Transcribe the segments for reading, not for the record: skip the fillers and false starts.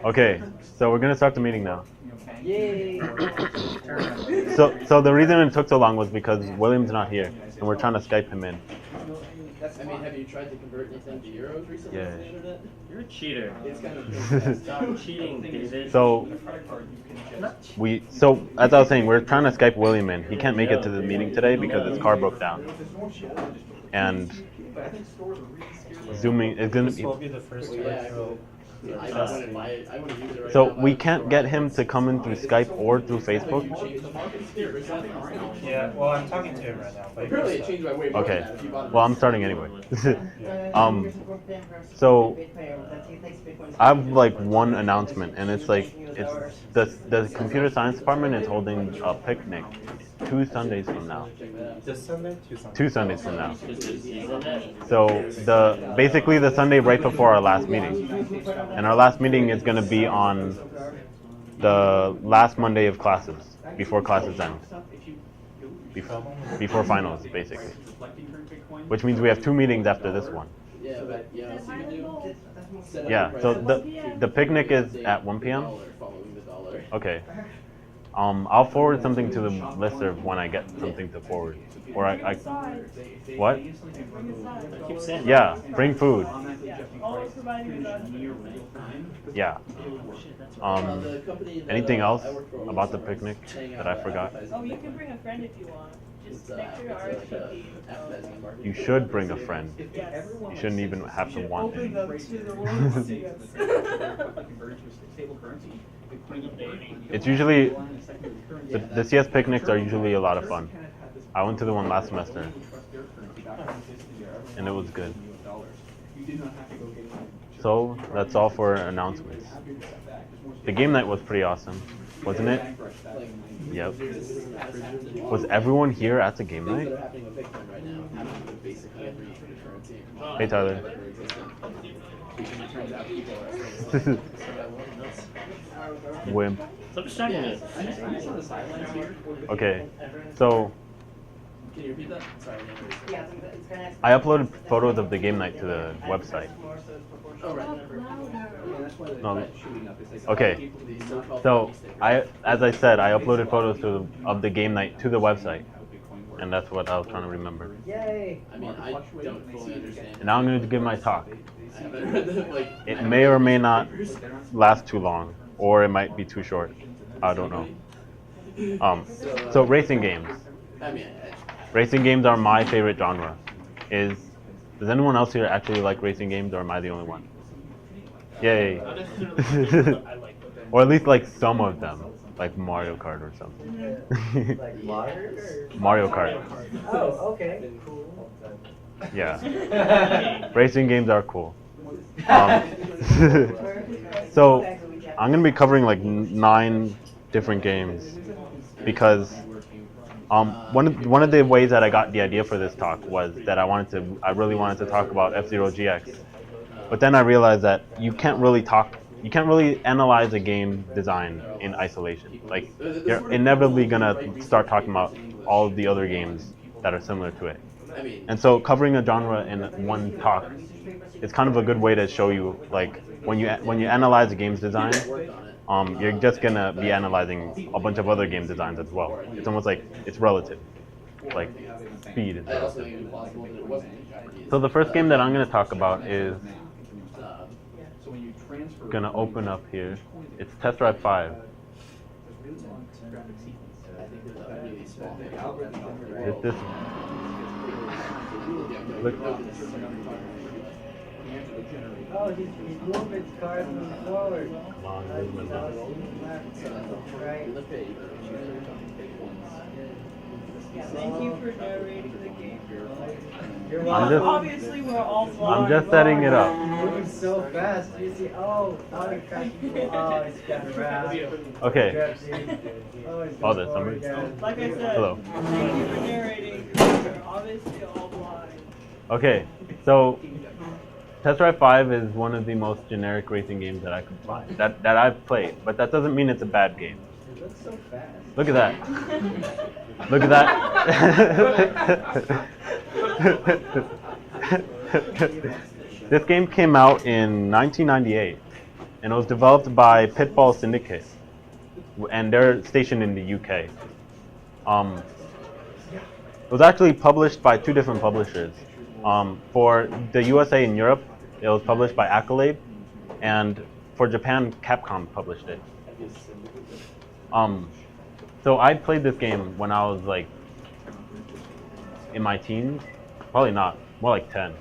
Okay, so we're gonna start the meeting now. Yay! So the reason it took so long was because William's not here, and we're trying to Skype him in. I mean, have you tried to convert anything to euros recently Yeah. on the internet? You're a cheater. It's kind of Stop cheating, David. So as I was saying, we're trying to Skype William in. He can't make it to the meeting today because his car broke down, and Zooming is gonna This will be the first retro. I wouldn't use it right So now, we but- can't get him to come in through Skype or through Facebook. Yeah, well, I'm talking to him right now. But Apparently it changed my way more Okay. than that if you bought it. Well, I'm starting anyway. So I have like one announcement, and it's like the computer science department is holding a picnic 2 Sundays from now. This Sunday, 2 Sundays. 2 Sundays from now. So basically the Sunday right before our last meeting, and our last meeting is going to be on the last Monday of classes before classes end, before finals basically. Which means we have 2 meetings after this one. Yeah, but yeah, so you can do. Set up Yeah. your So prices. the picnic is at 1 p.m. Following the dollar. Okay. I'll forward something to the listserv when I get something to forward. Or I what? Keep saying. Yeah, bring food. Yeah. The company that, Anything else I work for about the was picnic saying that I about forgot? advertising. Oh, you can bring a friend if you want. Just make sure you're It's like RSVP. advertising and marketing. You should bring a friend. Yes. You shouldn't even have to want Open it. them to the world. It's usually the CS picnics are usually a lot of fun. I went to the one last semester, and it was good. So that's all for announcements. The game night was pretty awesome, wasn't it? Yep. Was everyone here at the game Things night? that are happening with Bitcoin right now happen with basically every cryptocurrency. Hey Tyler. Wimp. Stop distracting me. Okay, so Can you repeat that? Sorry. I uploaded photos of the game night to the website. Oh, right. No. Okay, so as I said, I uploaded photos of the game night to the website, and that's what I was trying to remember. Yay! I mean, I don't fully understand. And now I'm going to give my talk. I haven't read the, like, It may or may not last too long, or it might be too short. I don't know. So racing games. I mean, Racing games are my favorite genre. Does anyone else here actually like racing games, or am I the only one? Yay! Or at least like some of them, like Mario Kart or something. Like Mario? Mario Kart. Oh, okay. Cool. Yeah. Racing games are cool. So I'm gonna be covering like 9 different games because one of the ways that I got the idea for this talk was that I really wanted to talk about F-Zero GX, but then I realized that you can't really analyze a game design in isolation. Like you're inevitably gonna start talking about all of the other games that are similar to it. I mean, And so covering a genre in one talk is kind of a good way to show you, like, when you analyze a game's design, you're just gonna be analyzing a bunch of other game designs as well. It's almost like it's relative, like speed is I also relative. think it's possible that it wasn't Chinese. So the first game that I'm gonna talk about is gonna open up here. It's Test Drive 5. It's this. Look. Oh, he's moving cars moving forward. Come on, movement now. Right. Thank you for narrating the game. You're I'm welcome. just- Obviously, we're all I'm just setting it up. Moving so fast. You see, oh, he crashed. Oh, he's got around. Okay. Oh, he's Oh, going there's forward somebody. again. Like I said, Hello. thank you for narrating. We're obviously all blind. Okay, so Test Drive 5 is one of the most generic racing games that I could find, that I've played, but that doesn't mean it's a bad game. It looks so fast. Look at that. Look at that. This game came out in 1998, and it was developed by Pitfall Syndicate, and they're stationed in the UK. It was actually published by 2 different publishers. For the USA and Europe, it was published by Accolade, and for Japan, Capcom published it. So I played this game when I was like in my teens, probably not, more like 10.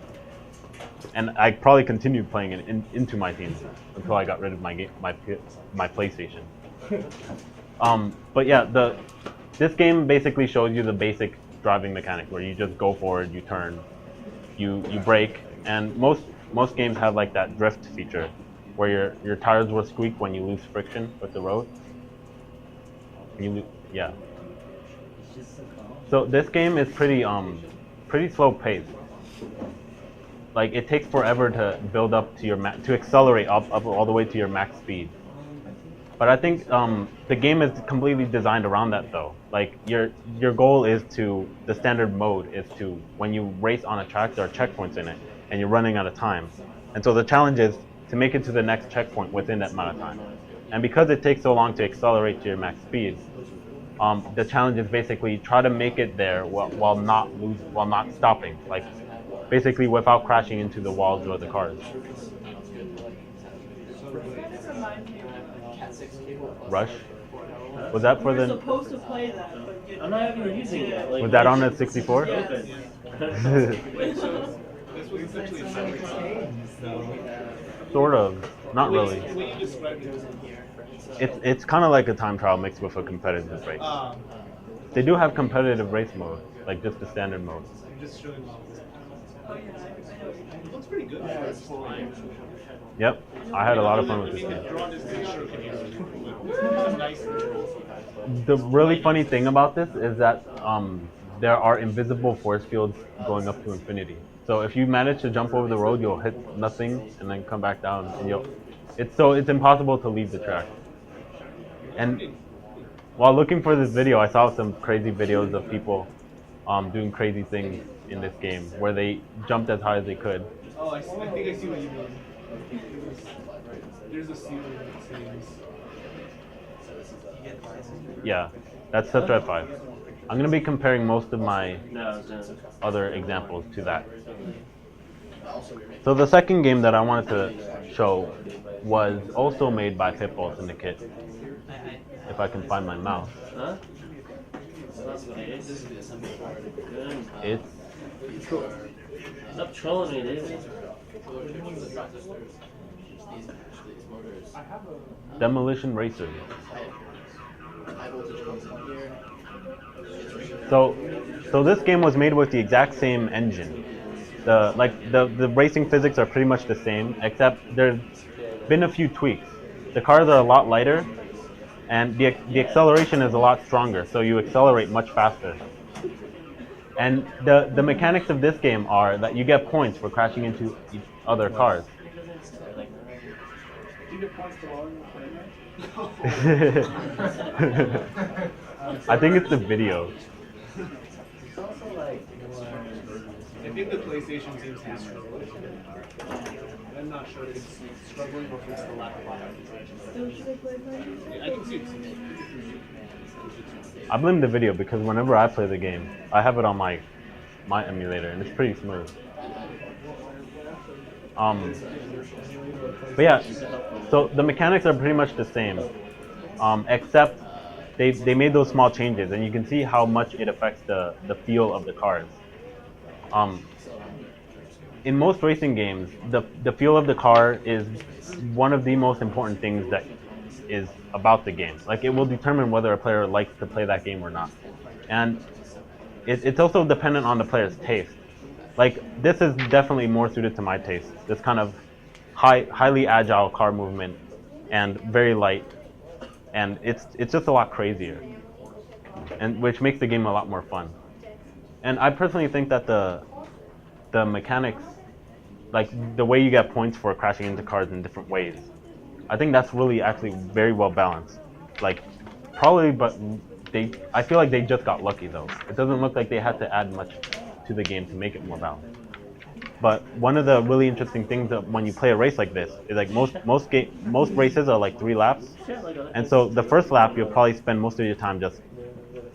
And I probably continued playing it into my teens until I got rid of my PlayStation. But yeah, this game basically shows you the basic driving mechanic where you just go forward, you turn, you brake, and most games have like that drift feature where your tires will squeak when you lose friction with the road. Yeah. So this game is pretty slow paced. Like it takes forever to build up to to accelerate up all the way to your max speed. But I think the game is completely designed around that though. Like your goal is the standard mode is to, when you race on a track, there are checkpoints in it, and you're running out of time. And so the challenge is to make it to the next checkpoint within that amount of time. And because it takes so long to accelerate to your max speed, the challenge is basically try to make it there while not stopping, like basically without crashing into the walls or the cars. Rush? Was that for You're the? supposed to play that, but you I'm not even using it. Like, Was that on the 64? Yes. This was essentially a summary Sort of. Not really. The way you described it was in here. It's kind of like a time trial mixed with a competitive race. They do have competitive race mode, like just the standard mode. I'm just showing off this. It looks pretty good. Yep, I had a lot of fun with this game. Draw this picture, can you nice controls. The really funny thing about this is that there are invisible force fields going up to infinity. So if you manage to jump over the road, you'll hit nothing and then come back down, and it's impossible to leave the track. And while looking for this video, I saw some crazy videos of people doing crazy things in this game where they jumped as high as they could. Oh, I think I see what you mean. There's a ceiling that says. Yeah, that's Tetra 5. I'm going to be comparing most of my other examples to that. So the second game that I wanted to show was also made by Pitfall Syndicate. If I can find my mouse. Huh? It's Stop trolling me, dude. Demolition Racer. So this game was made with the exact same engine. The racing physics are pretty much the same, except there's been a few tweaks. The cars are a lot lighter, and the acceleration is a lot stronger, so you accelerate much faster. And the mechanics of this game are that you get points for crashing into other cars. I think it's the video. I think the PlayStation seems to be struggling. I'm not sure if it's struggling or if it's the lack of optimization. I can see it. I blame the video because whenever I play the game, I have it on my emulator and it's pretty smooth. But yeah, so the mechanics are pretty much the same, except they made those small changes, and you can see how much it affects the feel of the cars. In most racing games, the feel of the car is one of the most important things that is about the game. Like, it will determine whether a player likes to play that game or not. And it's also dependent on the player's taste. Like, this is definitely more suited to my taste. This kind of highly agile car movement and very light. And it's just a lot crazier, and which makes the game a lot more fun. And I personally think that the mechanics, like the way you get points for crashing into cars in different ways, I think that's really actually very well balanced. Like, probably, but I feel like they just got lucky though. It doesn't look like they had to add much to the game to make it more balanced. But one of the really interesting things that when you play a race like this is like most races are like 3 laps, and so the first lap you'll probably spend most of your time just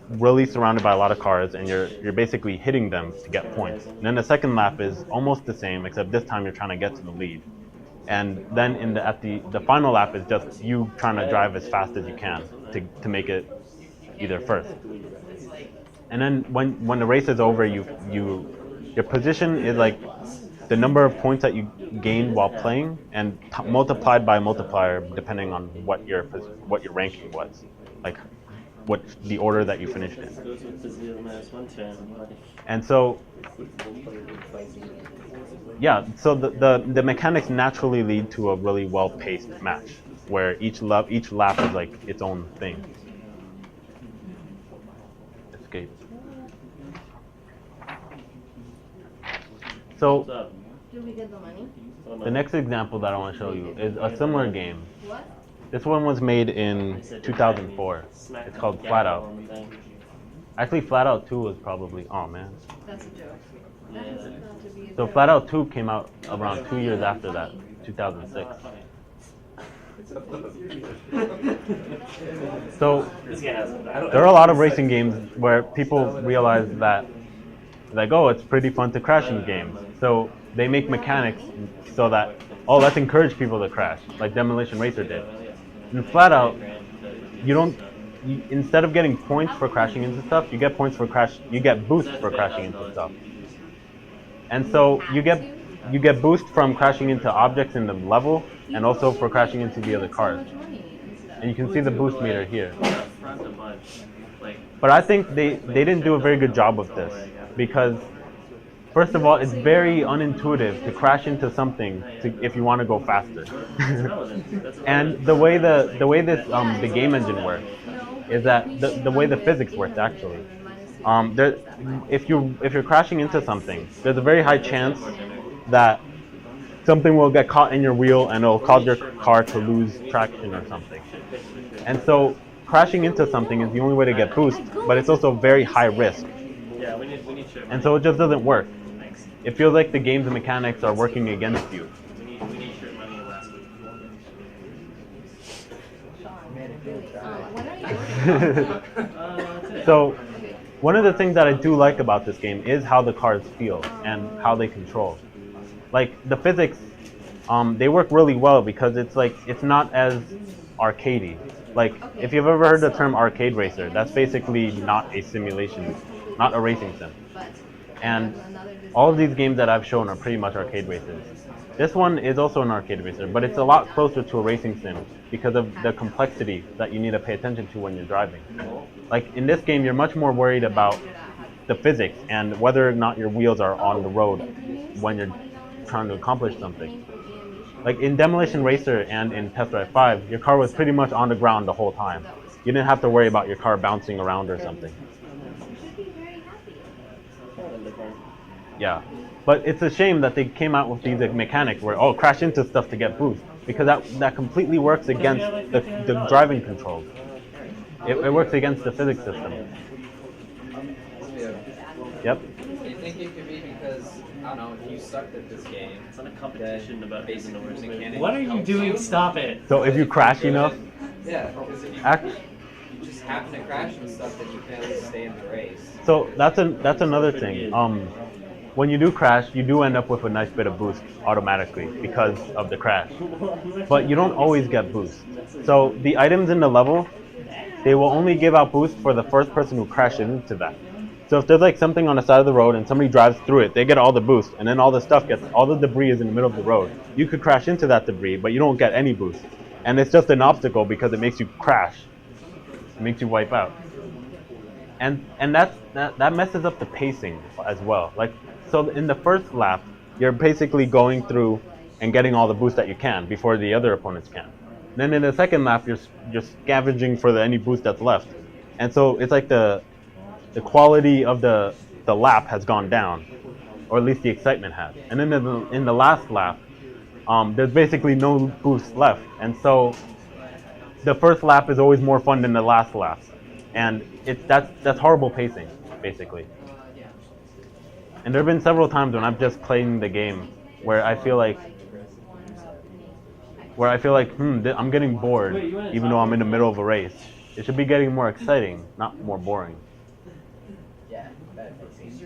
really surrounded by a lot of cars, and you're basically hitting them to get points. And then the second lap is almost the same, except this time you're trying to get to the lead. And then at the final lap is just you trying to drive as fast as you can to make it either first. And then when the race is over, your position is like the number of points that you gained while playing, and multiplied by a multiplier depending on what your ranking was, like what the order that you finished in. And so, yeah, so the mechanics naturally lead to a really well-paced match, where each lap is like its own thing. Escape. So, Did we get the money? the next example that I want to show you is a similar game. What? This one was made in 2004. It's called Flat Out. Actually, Flat Out 2 was probably, oh man. That's a joke. That is not to be a So joke. Flat Out 2 came out around 2 years after that, 2006. So there are a lot of racing games where people realize that, like, oh, it's pretty fun to crash in games. So they make mechanics so that, oh, let's encourage people to crash, like Demolition Racer did. In Flat Out, instead of getting points for crashing into stuff, you get boosts for crashing into stuff. And so you get boost from crashing into objects in the level, and also for crashing into the other cars. And you can see the boost meter here. But I think they didn't do a very good job of this, because first of all, it's very unintuitive to crash into something if you want to go faster. And the way the game engine works is that the way the physics works actually. If you're crashing into something, there's a very high chance that something will get caught in your wheel and it'll cause your car to lose traction or something. And so crashing into something is the only way to get boost, but it's also very high risk. And so it just doesn't work. It feels like the game's mechanics are working against you. So one of the things that I do like about this game is how the cars feel and how they control. Like the physics, they work really well because it's not as arcadey. Like if you've ever heard the term arcade racer, that's basically not a simulation, not a racing sim. And all of these games that I've shown are pretty much arcade racers. This one is also an arcade racer, but it's a lot closer to a racing sim because of the complexity that you need to pay attention to when you're driving. Like in this game, you're much more worried about the physics and whether or not your wheels are on the road when you're trying to accomplish something. Like in Demolition Racer and in Test Drive 5, your car was pretty much on the ground the whole time. You didn't have to worry about your car bouncing around or something. Yeah, but it's a shame that they came out with these mechanics where, oh, crash into stuff to get boost, because that completely works against the driving controls. It works against the physics system. Yep. Do you think it could be because, I don't know, if you sucked at this game, It's not a competition about basic mechanics What are you helps doing? Stop it. So if you crash enough, Yeah, because if you just happen to crash and stuff, then you can at least stay in the race. so that's another thing. When you do crash, you do end up with a nice bit of boost automatically because of the crash. But you don't always get boost. So the items in the level, they will only give out boost for the first person who crashes into that. So if there's like something on the side of the road and somebody drives through it, they get all the boost, and then all the debris is in the middle of the road. You could crash into that debris, but you don't get any boost. And it's just an obstacle because it makes you crash. It makes you wipe out. And that messes up the pacing as well. Like, so in the first lap, you're basically going through and getting all the boost that you can before the other opponents can. Then in the second lap, you're scavenging for any boost that's left. And so it's like the quality of the lap has gone down, or at least the excitement has. And then in the last lap, there's basically no boost left. And so the first lap is always more fun than the last lap. And that's horrible pacing, basically. And there have been several times when I'm just playing the game where I feel like, I'm getting bored, even though I'm in the middle of a race. It should be getting more exciting, not more boring. Yeah, that makes sense.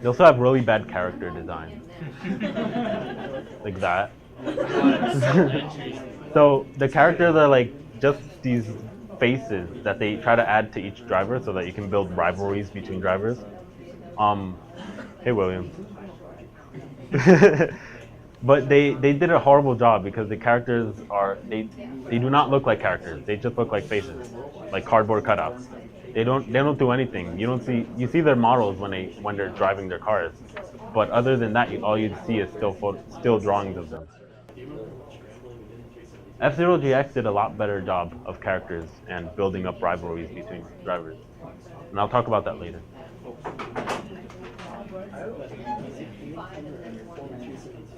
They also have really bad character design, like that. So the characters are like just these faces that they try to add to each driver so that you can build rivalries between drivers. Hey William. But they did a horrible job because the characters they do not look like characters. They just look like faces, like cardboard cutouts. They don't do anything. You see their models when they're driving their cars, but other than that, all you see is still drawings of them. F-Zero GX did a lot better job of characters and building up rivalries between drivers, and I'll talk about that later.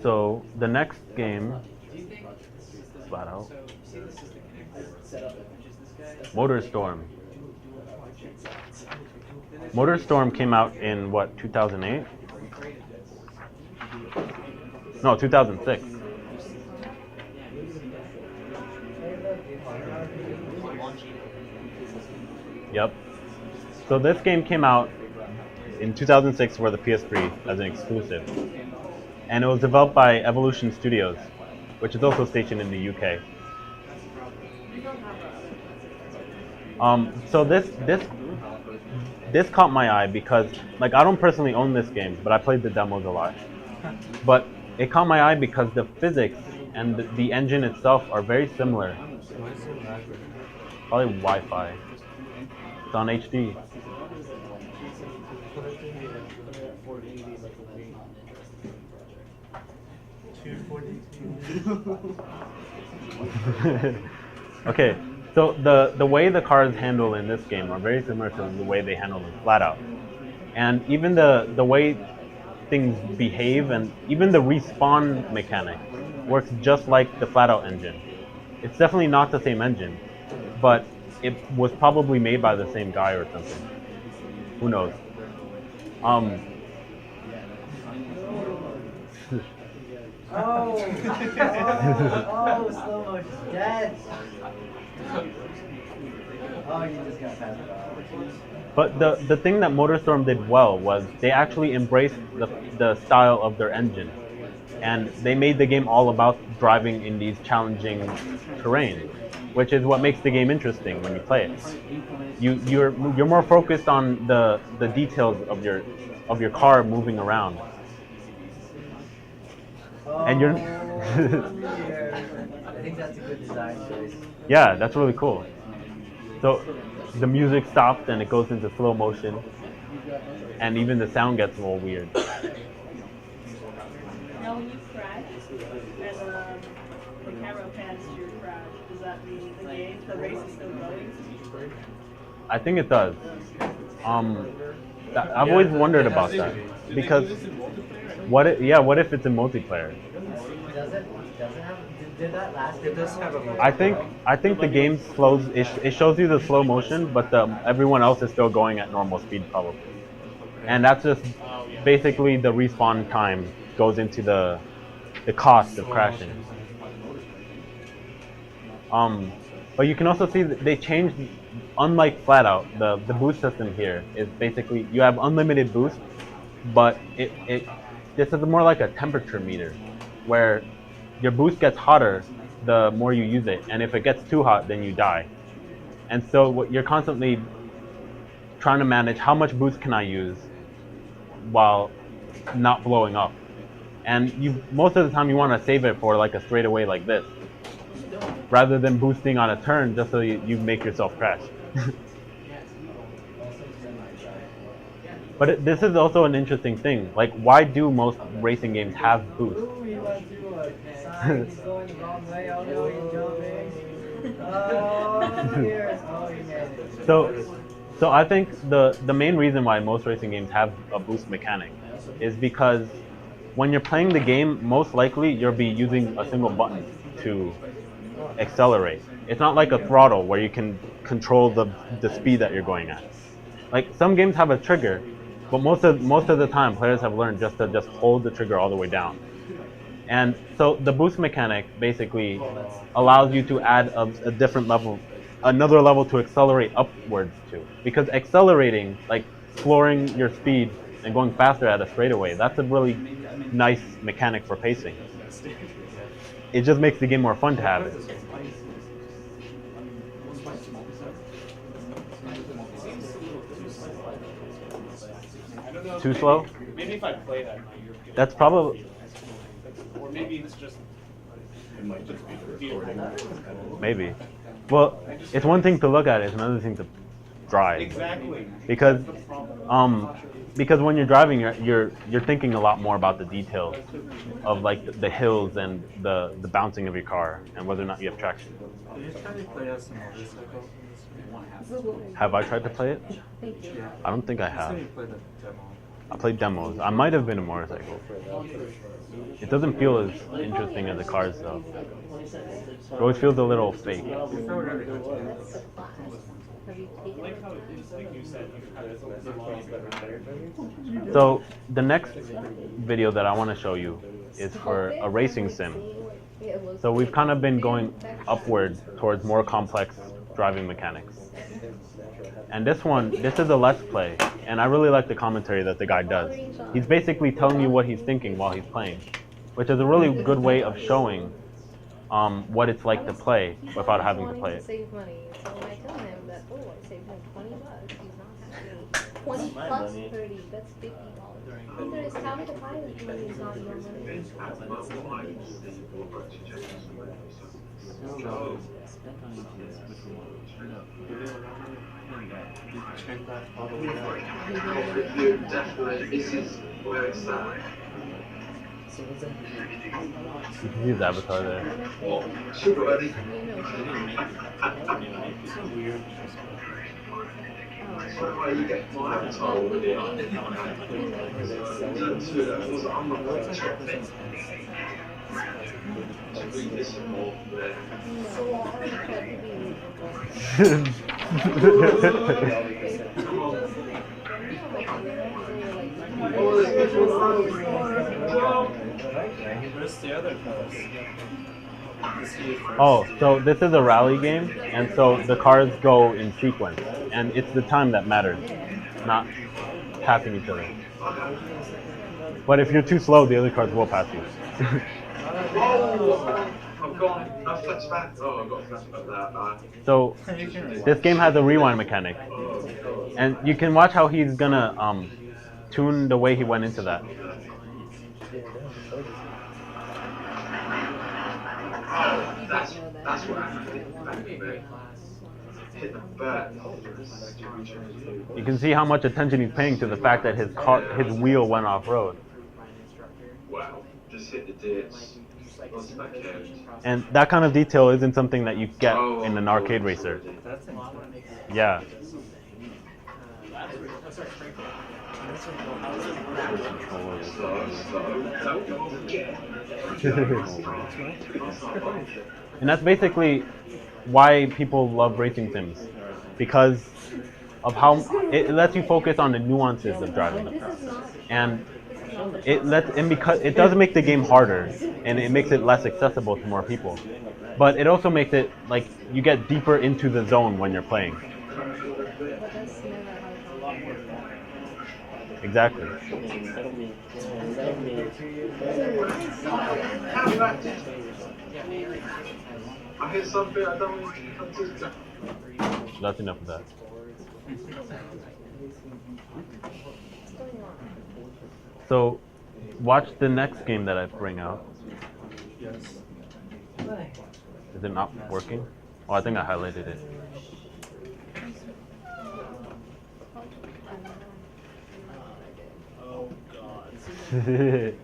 So the next game, flat out, MotorStorm. MotorStorm came out in what, 2008? No, 2006. Yep. So this game came out in 2006 for the PS3 as an exclusive. And it was developed by Evolution Studios, which is also stationed in the UK. So this caught my eye because, like, I don't personally own this game, but I played the demos a lot. But it caught my eye because the physics and the engine itself are very similar. Probably Wi-Fi. It's on HD. Okay, so the way the cars handle in this game are very similar to the way they handle in Flat Out. And even the way things behave and even the respawn mechanic works just like the Flat Out engine. It's definitely not the same engine, but it was probably made by the same guy or something. Who knows? Oh, slow motion. Yes. Oh, you just got past it. But the thing that MotorStorm did well was they actually embraced the style of their engine. And they made the game all about driving in these challenging terrain, which is what makes the game interesting when you play it. You're more focused on the details of your car moving around. And you're I think that's a good design choice. Yeah, that's really cool. So the music stops and it goes into slow motion, and even the sound gets a little weird. Now when you crash and the camera pans to your crash, does that mean the race is still going? I think it does. I've always wondered about that because what if it's in multiplayer? Does it have? Did that last? It does have a. I think the game slows. It shows you the slow motion, but everyone else is still going at normal speed probably, and that's just basically the respawn time goes into the cost of crashing. But you can also see that they changed, unlike Flat Out, the boost system here is basically you have unlimited boost, but this is more like a temperature meter, where your boost gets hotter the more you use it, and if it gets too hot, then you die. And so what you're constantly trying to manage how much boost can I use while not blowing up. And most of the time you want to save it for like a straightaway like this, rather than boosting on a turn just so you make yourself crash. But this is also an interesting thing. Like, why do most racing games have boost? He's going the wrong way. Oh no, he's jumping. Oh, here. Oh, he made it. So I think the main reason why most racing games have a boost mechanic is because when you're playing the game, most likely you'll be using a single button to accelerate. It's not like a throttle where you can control the speed that you're going at. Like, some games have a trigger, But most of the time, players have learned just to hold the trigger all the way down. And so the boost mechanic basically allows you to add a different level, another level to accelerate upwards to. Because accelerating, like flooring your speed and going faster at a straightaway, that's a really nice mechanic for pacing. It just makes the game more fun to have it. Too slow? Maybe if I play that, That's probably or maybe it's just. maybe. Well, it's one thing to look at it; it's another thing to drive. Exactly. Because when you're driving, you're thinking a lot more about the details of like the hills and the bouncing of your car and whether or not you have traction. Did you try to play as a motorcycle? Have I tried to play it? I don't think I You said have. you played the demo. I played demos. I might have been a motorcycle. It doesn't feel as interesting as the cars though. It always feels a little fake. You feel really good. Have you taken it? So the next video that I want to show you is for a racing sim. So we've kind of been going upward towards more complex driving mechanics. And this is a Let's Play, and I really like the commentary that the guy does. He's basically telling you what he's thinking while he's playing, which is a really good way of showing what it's like to play without having to play it. Save money. So when I tell him that, oh, I saved him $20, he's not happy. 20 plus 30, that's $50. There is how to buy this money is not your money. This is where it's at. You can see his avatar there. Super early. So why you get my avatar with it? I'm not going to check it. Read this more there. Where's the other cars? Oh, so this is a rally game, and so the cars go in sequence, and it's the time that matters, not passing each other. But if you're too slow, the other cars will pass you. Oh, I've got a flashback. Oh, I've got a flashback that. So this game has a rewind mechanic, and you can watch how he's gonna tune the way he went into that. That's what I hit the back. You can see how much attention he's paying to the fact that his wheel went off road. Wow, just hit the ditch. Onto my carriage. And that kind of detail isn't something that you get in an arcade racer. That's Yeah. And that's basically why people love racing sims, because of how it lets you focus on the nuances of driving, and because it does make the game harder, and it makes it less accessible to more people, but it also makes it like you get deeper into the zone when you're playing. Exactly. I hit something I don't want to touch. That's enough of that. So, watch the next game that I bring out. Yes. Is it not working? Oh, I think I highlighted it. Oh God.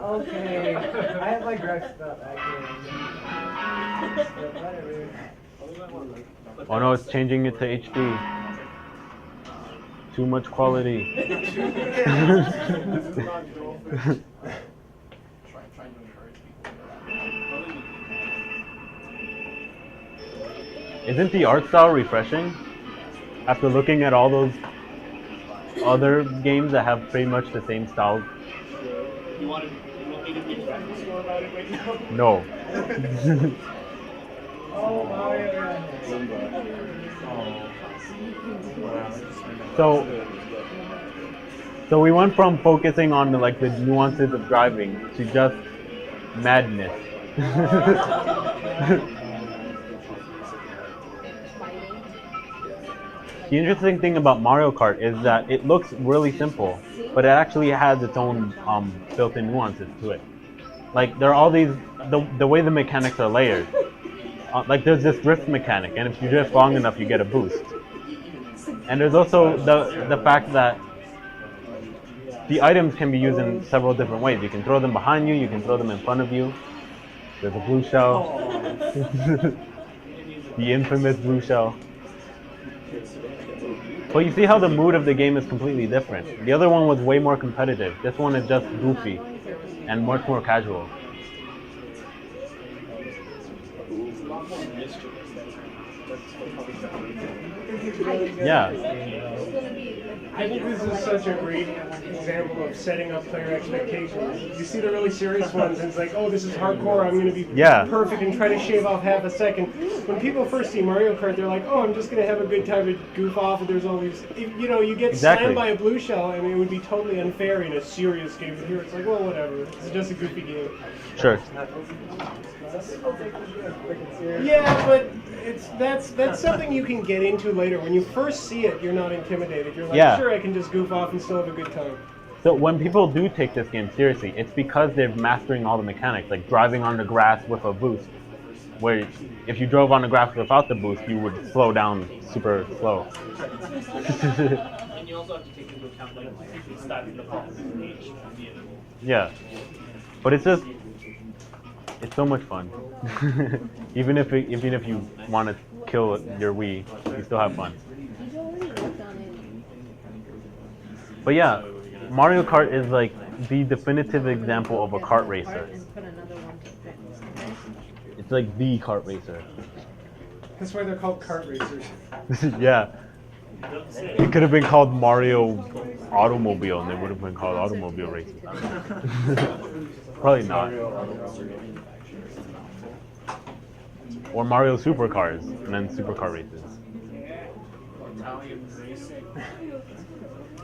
Okay, I have my gripes about that game. But whatever. Oh no, it's changing it to HD. Too much quality. Isn't the art style refreshing? After looking at all those other games that have pretty much the same style? You want me to be graphic store about it right now? No. Oh, Mario. So we went from focusing on like the nuances of driving to just madness. The interesting thing about Mario Kart is that it looks really simple, but it actually has its own built-in nuances to it. Like there are all these, the way the mechanics are layered. Like there's this drift mechanic, and if you drift long enough, you get a boost. And there's also the fact that the items can be used in several different ways. You can throw them behind you, you can throw them in front of you. There's a blue shell. The infamous blue shell. But you see how the mood of the game is completely different. The other one was way more competitive. This one is just goofy and much more casual. Yeah. I think this is such a great example of setting up player expectations. You see the really serious ones, and it's like, oh, this is hardcore, I'm going to be perfect and try to shave off half a second. When people first see Mario Kart, they're like, oh, I'm just going to have a good time to goof off, and there's all these, you know, you get slammed by a blue shell, and it would be totally unfair in a serious game. But here it's like, well, whatever, it's just a goofy game. Sure. Yeah, but that's something you can get into later. When you first see it, you're not intimidated. You're like, sure, I can just goof off and still have a good time. So when people do take this game seriously, it's because they're mastering all the mechanics, like driving on the grass with a boost. Where if you drove on the grass without the boost, you would slow down super slow. And you also have to take into account like starting the stage. Yeah, but it's just. It's so much fun. even if you want to kill your Wii, you still have fun. But yeah, Mario Kart is like the definitive example of a kart racer. It's like the kart racer. That's why they're called kart racers. Yeah. It could have been called Mario Automobile, and they would have been called Automobile Racers. Probably not. Or Mario Supercars, and then Supercar Races.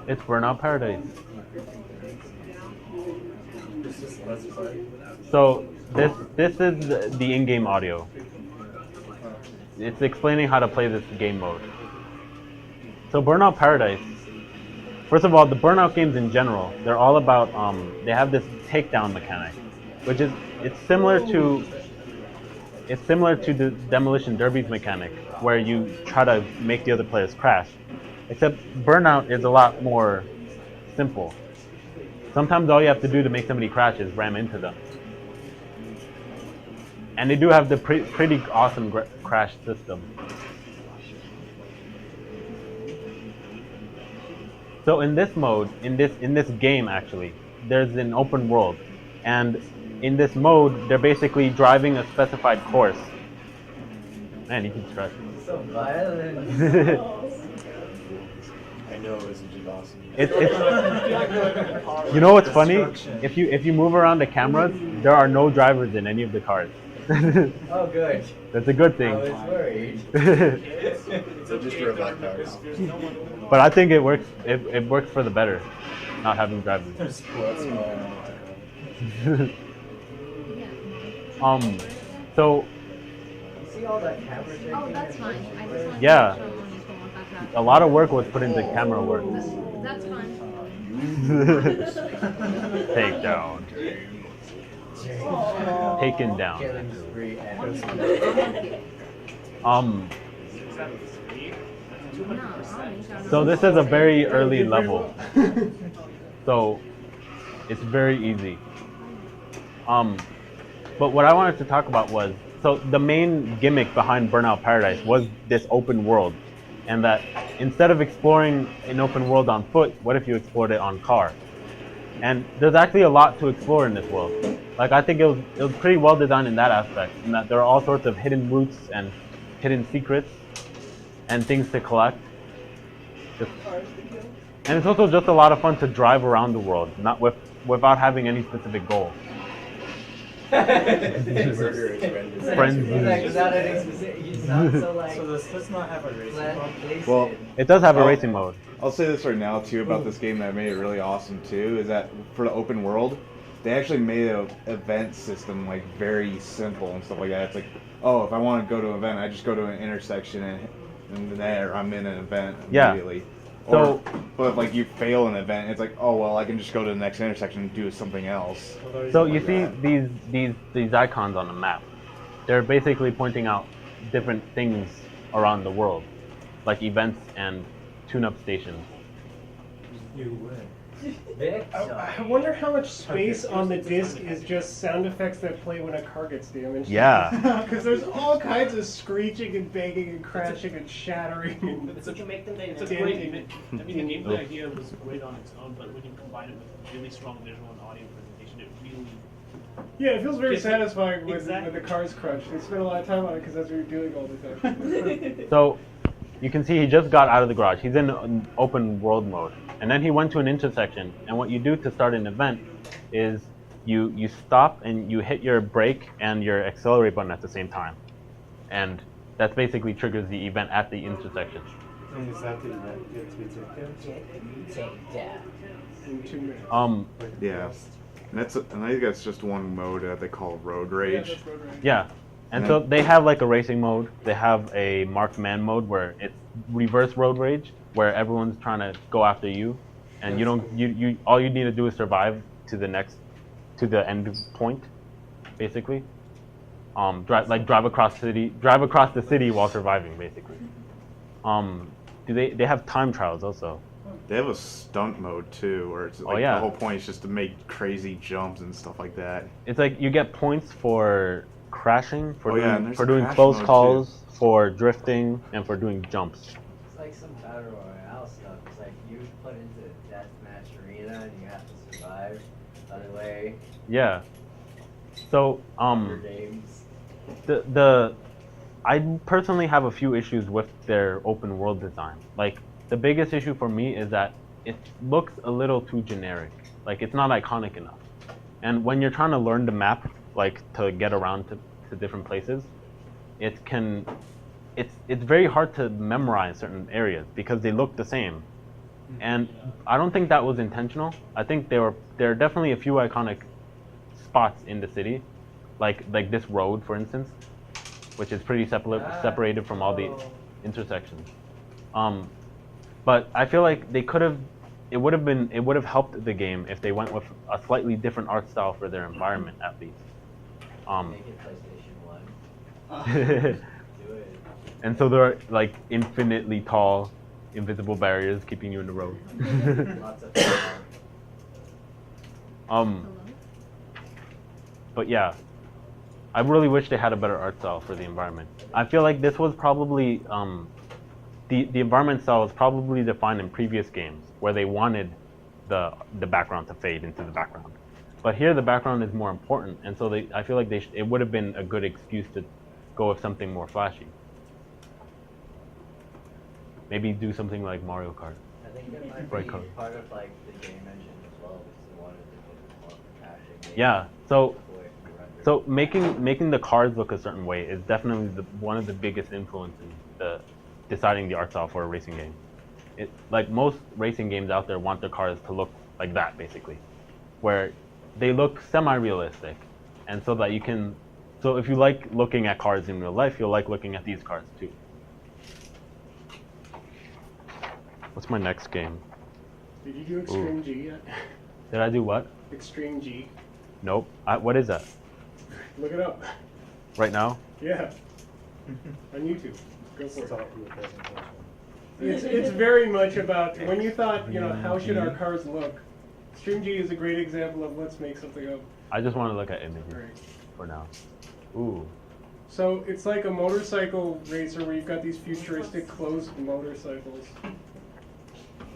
It's Burnout Paradise. So this is the in-game audio. It's explaining how to play this game mode. So Burnout Paradise. First of all, the Burnout games in general, they're all about they have this takedown mechanic, which is it's similar to the Demolition Derby's mechanic, where you try to make the other players crash. Except Burnout is a lot more simple. Sometimes all you have to do to make somebody crash is ram into them. And they do have the pretty awesome crash system. So in this mode, in this game actually, there's an open world, and in this mode, they're basically driving a specified course. Man, you can stress. So violent. I know, isn't it awesome? It's you know what's funny? If you move around the cameras, there are no drivers in any of the cars. Oh, good. That's a good thing. I was worried. So just for a black cars. But I think it works. It works for the better, not having drivers. So. You see all that camera shaking? Oh, that's fine. I just wanted Yeah. to show when you come on back. A lot of work was put into camera work. That's fine. Take down. Taken down. Killing spree and So this is a very early level. So it's very easy. But what I wanted to talk about was, so the main gimmick behind Burnout Paradise was this open world. And that instead of exploring an open world on foot, what if you explored it on car? And there's actually a lot to explore in this world. Like I think it was pretty well designed in that aspect, in that there are all sorts of hidden routes and hidden secrets and things to collect. And it's also just a lot of fun to drive around the world, without having any specific goal. Murder is rendered. Friends. He's like, without any specific, you sound so like. So does this not have a racing mode? Well, It does have a racing mode. I'll say this right now too about this game that made it really awesome too is that for the open world, they actually made an event system like very simple and stuff like that. It's like, oh, if I want to go to an event, I just go to an intersection and there I'm in an event immediately. So, but if like you fail an event, it's like, oh well, I can just go to the next intersection and do something else. So you see these icons on the map. They're basically pointing out different things around the world, like events and tune-up stations. You win. I wonder how much space on the disc is just sound effects that play when a car gets damaged. Yeah. Because there's all kinds of screeching and banging and crashing and shattering. And It's a great denting. image. I mean, the gameplay idea was great on its own, but when you combine it with really strong visual and audio presentation, it really. Yeah, it feels very Yes, satisfying when exactly. the car's crushed. They spend a lot of time on it because that's what you're doing all the time. So you can see he just got out of the garage. He's in an open world mode. And then he went to an intersection. And what you do to start an event is you stop and you hit your brake and your accelerate button at the same time. And that basically triggers the event at the intersection. And is that the event get to be taken? In 2 minutes. Yeah, and I think that's just one mode that they call road Yeah, rage. that's road rage. Yeah. And so they have like a racing mode. They have a marked man mode where it's reverse road rage, where everyone's trying to go after you, and you don't. You all you need to do is survive to the end point, basically. Drive across the city while surviving, basically. They have time trials also. They have a stunt mode too, where it's like yeah. the whole point is just to make crazy jumps and stuff like that. It's like you get points for crashing, for and there's a doing crash close mode, calls, for drifting, and for doing jumps. It's like some battle royale stuff. It's like you put into a deathmatch arena and you have to survive. By the way, Yeah. So Hunger Games. I personally have a few issues with their open world design. Like the biggest issue for me is that it looks a little too generic. Like it's not iconic enough. And when you're trying to learn the map, like to get around to different places, it's very hard to memorize certain areas because they look the same. And I don't think that was intentional. I think there are definitely a few iconic spots in the city, like this road, for instance, which is pretty separated from all the intersections. But I feel like it would have helped the game if they went with a slightly different art style for their environment at least. Make it PlayStation 1. Do it. And so there are like infinitely tall, invisible barriers keeping you in the road. Lots of fun. But yeah, I really wish they had a better art style for the environment. I feel like this was probably the environment style was probably defined in previous games where they wanted the background to fade into the background. But here the background is more important, and so I feel like it would have been a good excuse to go with something more flashy. Maybe do something like Mario Kart. I think it might Bright be color. part of like the game engine as well, because they wanted to get more caching. Yeah. So making the cars look a certain way is definitely one of the biggest influences in deciding the art style for a racing game. Like most racing games out there want their cars to look like that, basically, where they look semi-realistic, and so that you can. So if you like looking at cars in real life, you'll like looking at these cars too. What's my next game? Did you do Extreme G yet? Did I do what? Extreme G. Nope. What is that? Look it up. Right now? Yeah. On YouTube. Go for Stop it. your presentation. It's very much about when you thought, how should our cars look? Extreme G is a great example of let's make something up. I just want to look at images Right. for now. Ooh. So it's like a motorcycle racer where you've got these futuristic closed motorcycles.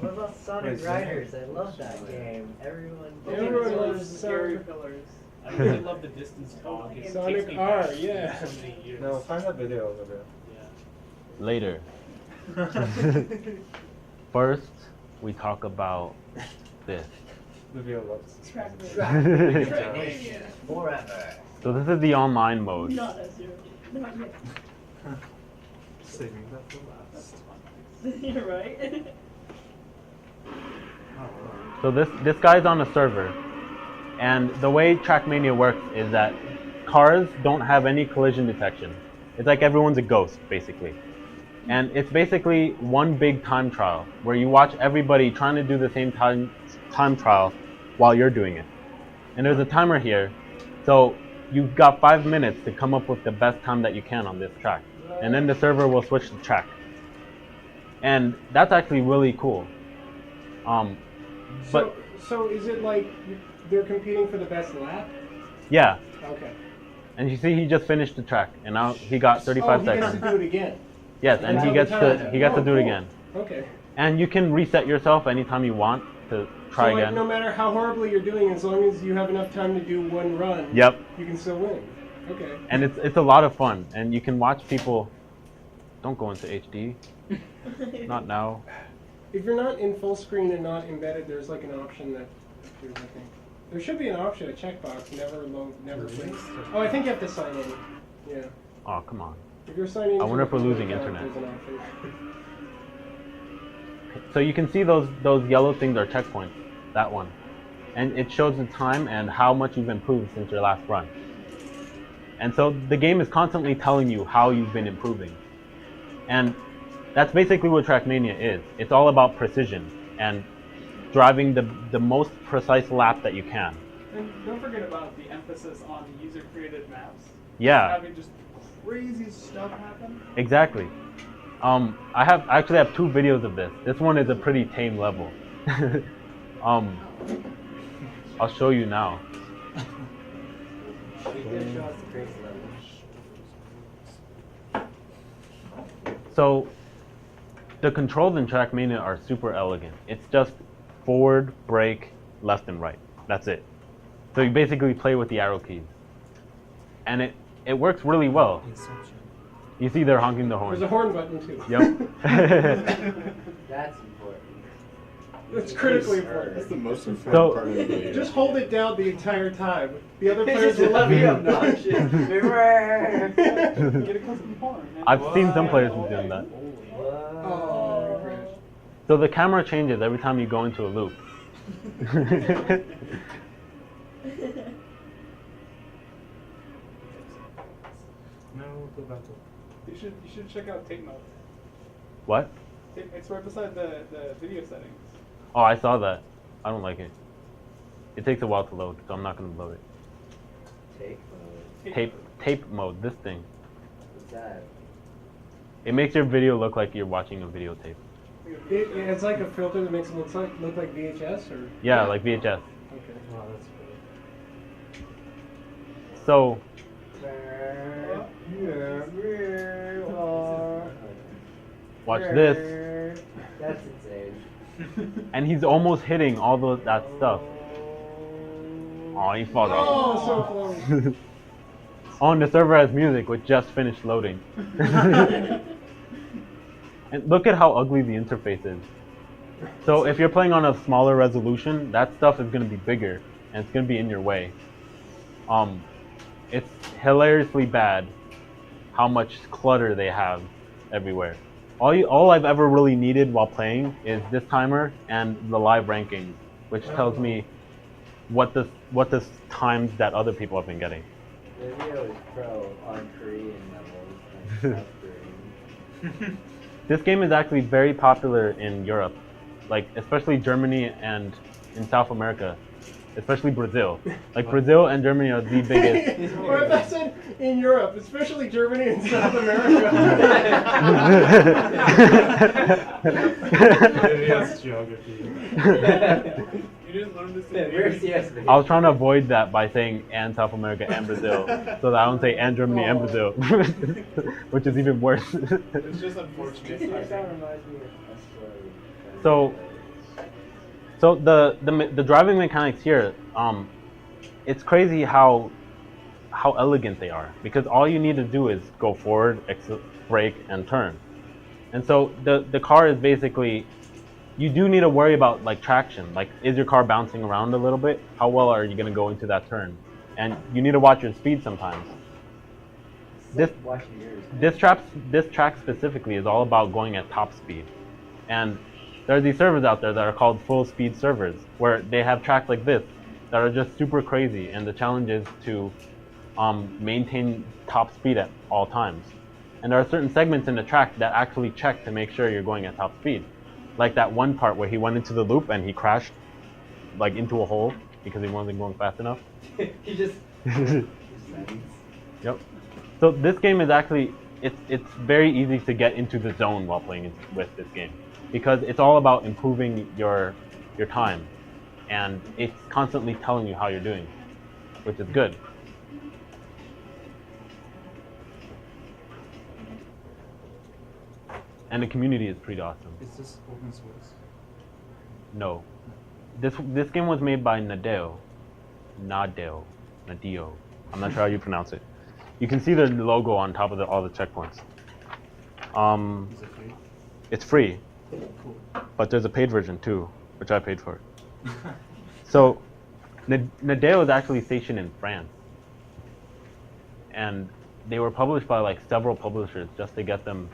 What about Sonic Wait, Riders? I love that game. Everyone Loves scary Sonic. pillars. I really love the distance dog. It Sonic takes me R, back yeah. so many years. No, find that video over Later. First, we talk about this. Livio loves Trackmania forever. So this is the online mode. Not F-Zero. Not yet. saving that for last. You're right. So this guy's on a server, and the way Trackmania works is that cars don't have any collision detection. It's like everyone's a ghost, basically. And it's basically one big time trial where you watch everybody trying to do the same time trial while you're doing it. And there's a timer here, so you've got 5 minutes to come up with the best time that you can on this track. And then the server will switch the track. And that's actually really cool. So is it like they're competing for the best lap? Yeah. Okay. And you see he just finished the track, and now he got 35 he seconds. gets to do it again. Yes, and he gets to do it again. Okay. And you can reset yourself anytime you want to try So like, again. no matter how horribly you're doing, as long as you have enough time to do one run, Yep. you can still win. Okay. And it's a lot of fun, and you can watch people. Don't go into HD. Not now. If you're not in full screen and not embedded, there's like an option that appears, I think. There should be an option, a checkbox, never load, never play. Oh, I think you have to sign in. Yeah. Oh, come on. If you're signing in, I wonder if we're losing internet. So you can see those yellow things are checkpoints. That one. And it shows the time and how much you've improved since your last run. And so the game is constantly telling you how you've been improving. And that's basically what Trackmania is. It's all about precision and driving the most precise lap that you can. And don't forget about the emphasis on user-created maps. Yeah. Having just crazy stuff happen. Exactly. I actually have 2 videos of this. This one is a pretty tame level. I'll show you now. So the controls in Trackmania are super elegant. It's just forward, brake, left and right. That's it. So you basically play with the arrow keys. And it works really well. You see they're honking the horn. There's a horn button too. Yep. That's important. It's critically important. That's the most important part of the video. Just hold it down the entire time. The other players Just will love be you. obnoxious. Get a custom horn. I've seen some players who doing that. Oh. So the camera changes every time you go into a loop. No, go back to. You should check out tape mode. What? It's right beside the video settings. Oh, I saw that. I don't like it. It takes a while to load, so I'm not going to load it. Tape mode, this thing. What's that? It makes your video look like you're watching a videotape. It's like a filter that makes it look like VHS, or? Yeah, like VHS. Okay. Wow, that's cool. So, watch this. That's insane. And he's almost hitting all that stuff. Oh, he falls off. Oh, so close. Oh, and the server has music, which just finished loading. And look at how ugly the interface is. So if you're playing on a smaller resolution, that stuff is going to be bigger, and it's going to be in your way. It's hilariously bad how much clutter they have everywhere. All I've ever really needed while playing is this timer and the live rankings, which tells me what the times that other people have been getting. Livio is pro on Korean levels. South Korean. This game is actually very popular in Europe, like especially Germany and in South America, especially Brazil. Like Brazil and Germany are the biggest. Or if I said in Europe, especially Germany and South America. Livio's geography. You didn't learn this Yeah, in where's the theory. S I was trying to avoid that by saying and South America and Brazil, so that I don't say and Germany and Brazil, which is even worse. It's just unfortunate. That reminds me of So the driving mechanics here, it's crazy how elegant they are, because all you need to do is go forward, brake, and turn. And so the car is basically you do need to worry about like traction. Like, is your car bouncing around a little bit? How well are you gonna go into that turn? And you need to watch your speed sometimes. This track specifically is all about going at top speed, and there are these servers out there that are called full speed servers, where they have tracks like this that are just super crazy, and the challenge is to maintain top speed at all times. And there are certain segments in the track that actually check to make sure you're going at top speed. Like that one part where he went into the loop and he crashed like into a hole because he wasn't going fast enough. He just. Yep. So this game is actually, it's very easy to get into the zone while playing with this game, because it's all about improving your time, and it's constantly telling you how you're doing, which is good. And the community is pretty awesome. Is this open source? No. This game was made by Nadeo. I'm not sure how you pronounce it. You can see the logo on top of all the checkpoints. Is it free? It's free, Cool. but there's a paid version too, which I paid for. So, Nadeo is actually stationed in France, and they were published by like several publishers just to get them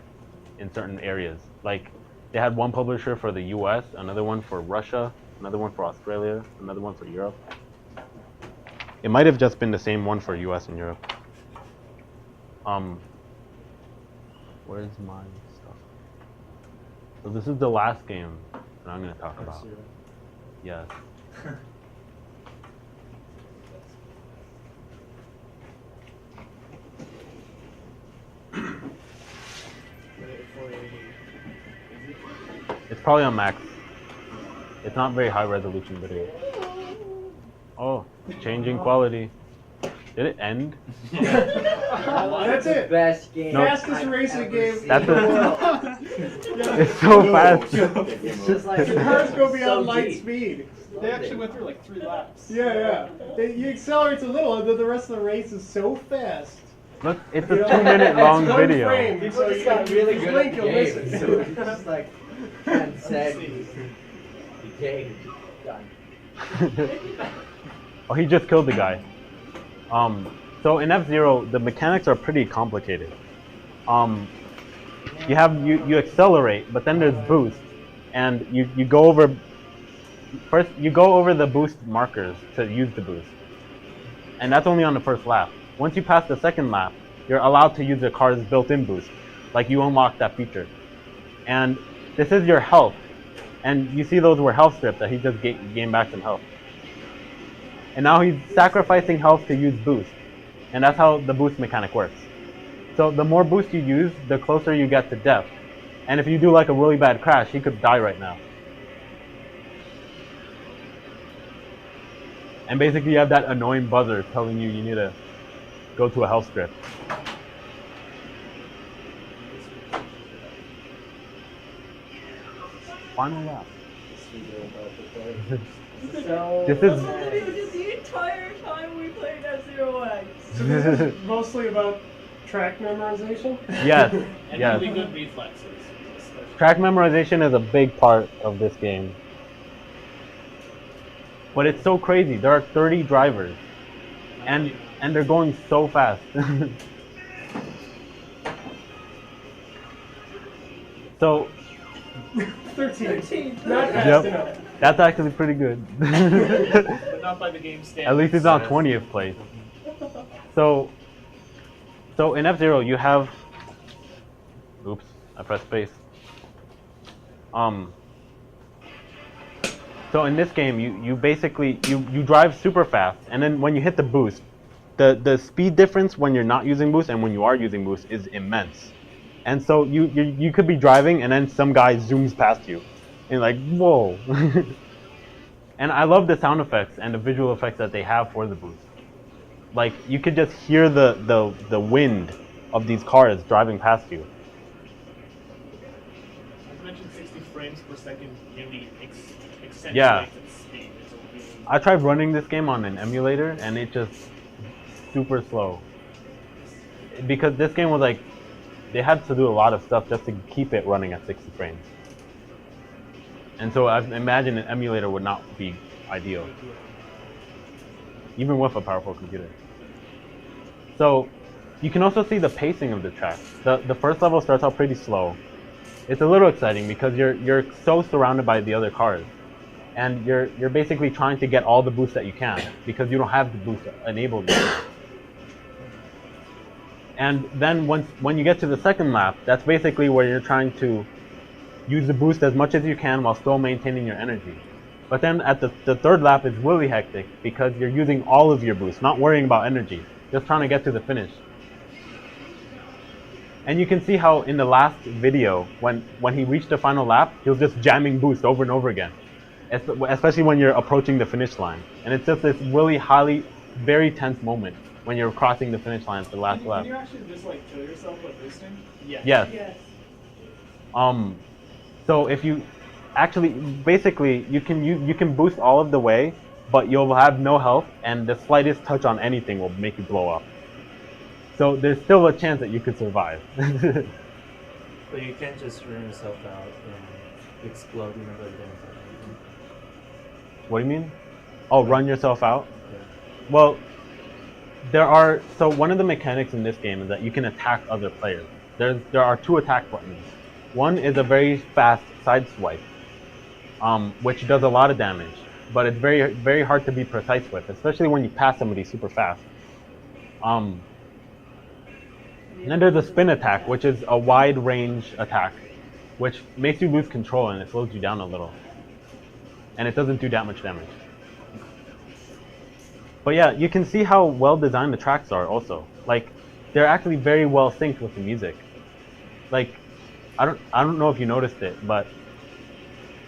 in certain areas. Like, they had one publisher for the US, another one for Russia, another one for Australia, another one for Europe. It might have just been the same one for US and Europe. Where's my stuff? So this is the last game that I'm going to talk about. Yes. It's probably on max. It's not very high resolution video. Oh, changing quality. Did it end? That's it. Best game. No. Fastest racing game. That's in the it. world. It's so fast. It's just like The cars go beyond so light deep. speed. They actually went through like 3 laps. Yeah. You accelerate a little, and then the rest of the race is so fast. Look, it's a You know, 2-minute long it's one video. frame, People so just you got really just good blink, at you'll the miss game. it. So it's just like, and said, the game done. Oh, he just killed the guy. So in F-Zero, the mechanics are pretty complicated. You accelerate, but then there's boost, and you go over. First, you go over the boost markers to use the boost, and that's only on the first lap. Once you pass the second lap, you're allowed to use the car's built-in boost, like you unlock that feature. And this is your health, and you see those were health strips that he just gained back some health. And now he's sacrificing health to use boost, and that's how the boost mechanic works. So the more boost you use, the closer you get to death. And if you do like a really bad crash, he could die right now. And basically you have that annoying buzzer telling you need to go to a health strip. Final lap. So This is The entire time we played F-Zero X. So this is mostly about track memorization? yes, And yes. really good reflexes. Track memorization is a big part of this game. But it's so crazy. There are 30 drivers, and they're going so fast. So 13. Not fast Yep. enough. that's actually pretty good. But not by the game standards. At least it's on 20th place. So in F-Zero you have, oops, I pressed space. So in this game you basically you drive super fast, and then when you hit the boost, the speed difference when you're not using boost and when you are using boost is immense. And so you could be driving and then some guy zooms past you and like, whoa. And I love the sound effects and the visual effects that they have for the boost. Like, you could just hear the wind of these cars driving past you. I mentioned 60 frames per second really accentuates Yeah. its speed. It's a really I tried running this game on an emulator and it just super slow. Because this game was like, they had to do a lot of stuff just to keep it running at 60 frames. And so I imagine an emulator would not be ideal, even with a powerful computer. So you can also see the pacing of the track. The first level starts out pretty slow. It's a little exciting because you're so surrounded by the other cars, and you're basically trying to get all the boosts that you can because you don't have the boost enabled yet. And then when you get to the second lap, that's basically where you're trying to use the boost as much as you can while still maintaining your energy. But then at the third lap is really hectic because you're using all of your boost, not worrying about energy, just trying to get to the finish. And you can see how in the last video, when he reached the final lap, he was just jamming boost over and over again, especially when you're approaching the finish line. And it's just this really very tense moment when you're crossing the finish line for the last lap. Can you actually just like kill yourself by boosting? Yes. Yes. So if you actually, basically, you can boost all of the way, but you'll have no health, and the slightest touch on anything will make you blow up. So there's still a chance that you could survive. But you can't just run yourself out and explode whenever you don't. What do you mean? Oh, run yourself out? Yeah. Well, so one of the mechanics in this game is that you can attack other players. There are two attack buttons. One is a very fast side swipe, which does a lot of damage, but it's very, very hard to be precise with, especially when you pass somebody super fast. And then there's a spin attack, which is a wide range attack, which makes you lose control and it slows you down a little. And it doesn't do that much damage. But yeah, you can see how well designed the tracks are also. Like, they're actually very well synced with the music. Like, I don't know if you noticed it, but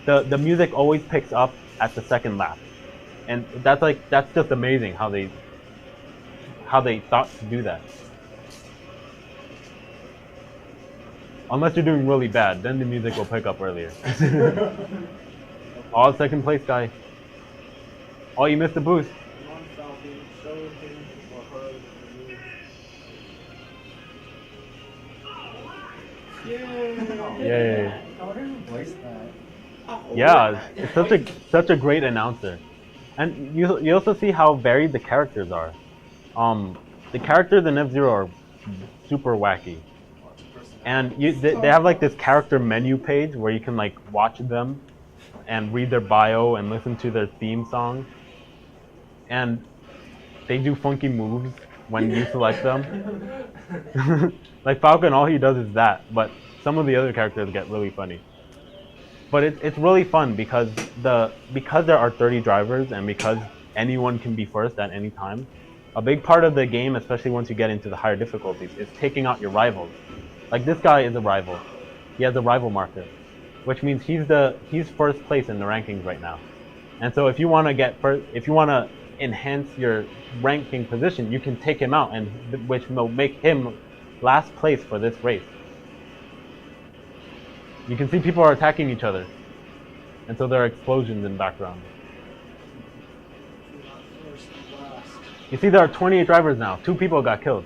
the music always picks up at the second lap. And that's just amazing how they thought to do that. Unless you're doing really bad, then the music will pick up earlier. Oh, second place guy. Oh, you missed the boost. Yay. Yeah, it's such a great announcer. And you also see how varied the characters are. The characters in F-Zero are super wacky. And they have like this character menu page where you can like watch them and read their bio and listen to their theme song. And they do funky moves when you select them. Like Falcon, all he does is that, but some of the other characters get really funny. But it's really fun because there are 30 drivers and because anyone can be first at any time. A big part of the game, especially once you get into the higher difficulties, is taking out your rivals. Like this guy is a rival. He has a rival marker, which means he's first place in the rankings right now. And so if you want to enhance your ranking position, you can take him out, and which will make him last place for this race. You can see people are attacking each other, and so there are explosions in the background. You see there are 28 drivers now. 2 people got killed.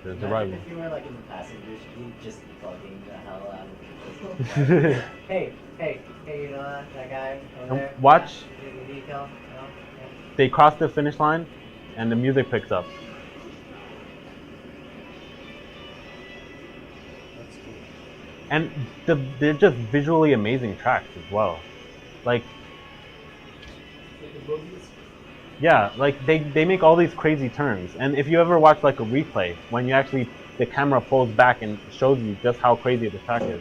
There's the rival. If you were like in the passenger seat, just bugging the hell out of people. Hey, you know that guy over there? Watch. The detail? No? Yeah. They cross the finish line, and the music picks up. And they're just visually amazing tracks as well. Like, yeah, like they make all these crazy turns. And if you ever watch like a replay, when the camera pulls back and shows you just how crazy the track is.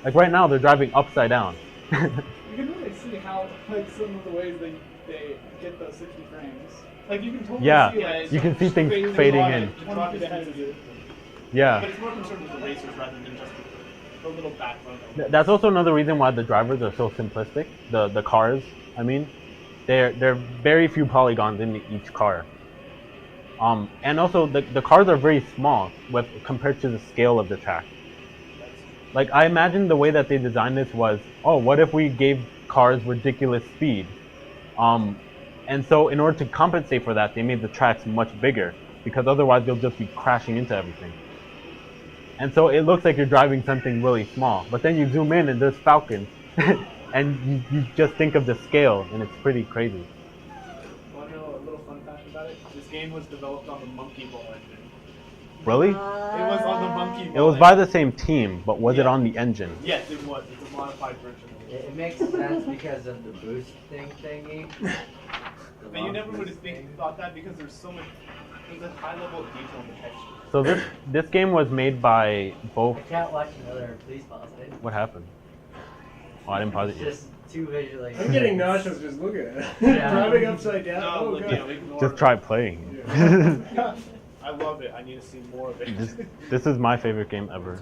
Like right now, they're driving upside down. You can really see how, like, some of the ways they get those 60 frames. Like, you can totally see, like, you can see things fading in. Yeah. But it's more concerned with the racers rather than just the little background. That's also another reason why the drivers are so simplistic. The cars, I mean, there are very few polygons in each car. And also the cars are very small compared to the scale of the track. Like, I imagine the way that they designed this was, oh, what if we gave cars ridiculous speed? And so in order to compensate for that, they made the tracks much bigger, because otherwise they'll just be crashing into everything. And so it looks like you're driving something really small. But then you zoom in and there's falcons. And you just think of the scale, and it's pretty crazy. Want to know a little fun fact about it? This game was developed on the Monkey Ball engine. Really? It was on the Monkey Ball. It was by the same team, but was it on the engine? Yes, it was. It's a modified version. It makes sense because of the boosting thingy. But you never would have thought that because there's a high level of detail in the texture. So this game was made by both. I can't watch another. Please pause it. What happened? Oh, I didn't pause it It's yet. just too visually. I'm getting nauseous just looking at it. Yeah. Driving upside down. No, Oh, Livio, God. ignore Just it. try playing. I love it. I need to see more of it. This is my favorite game ever.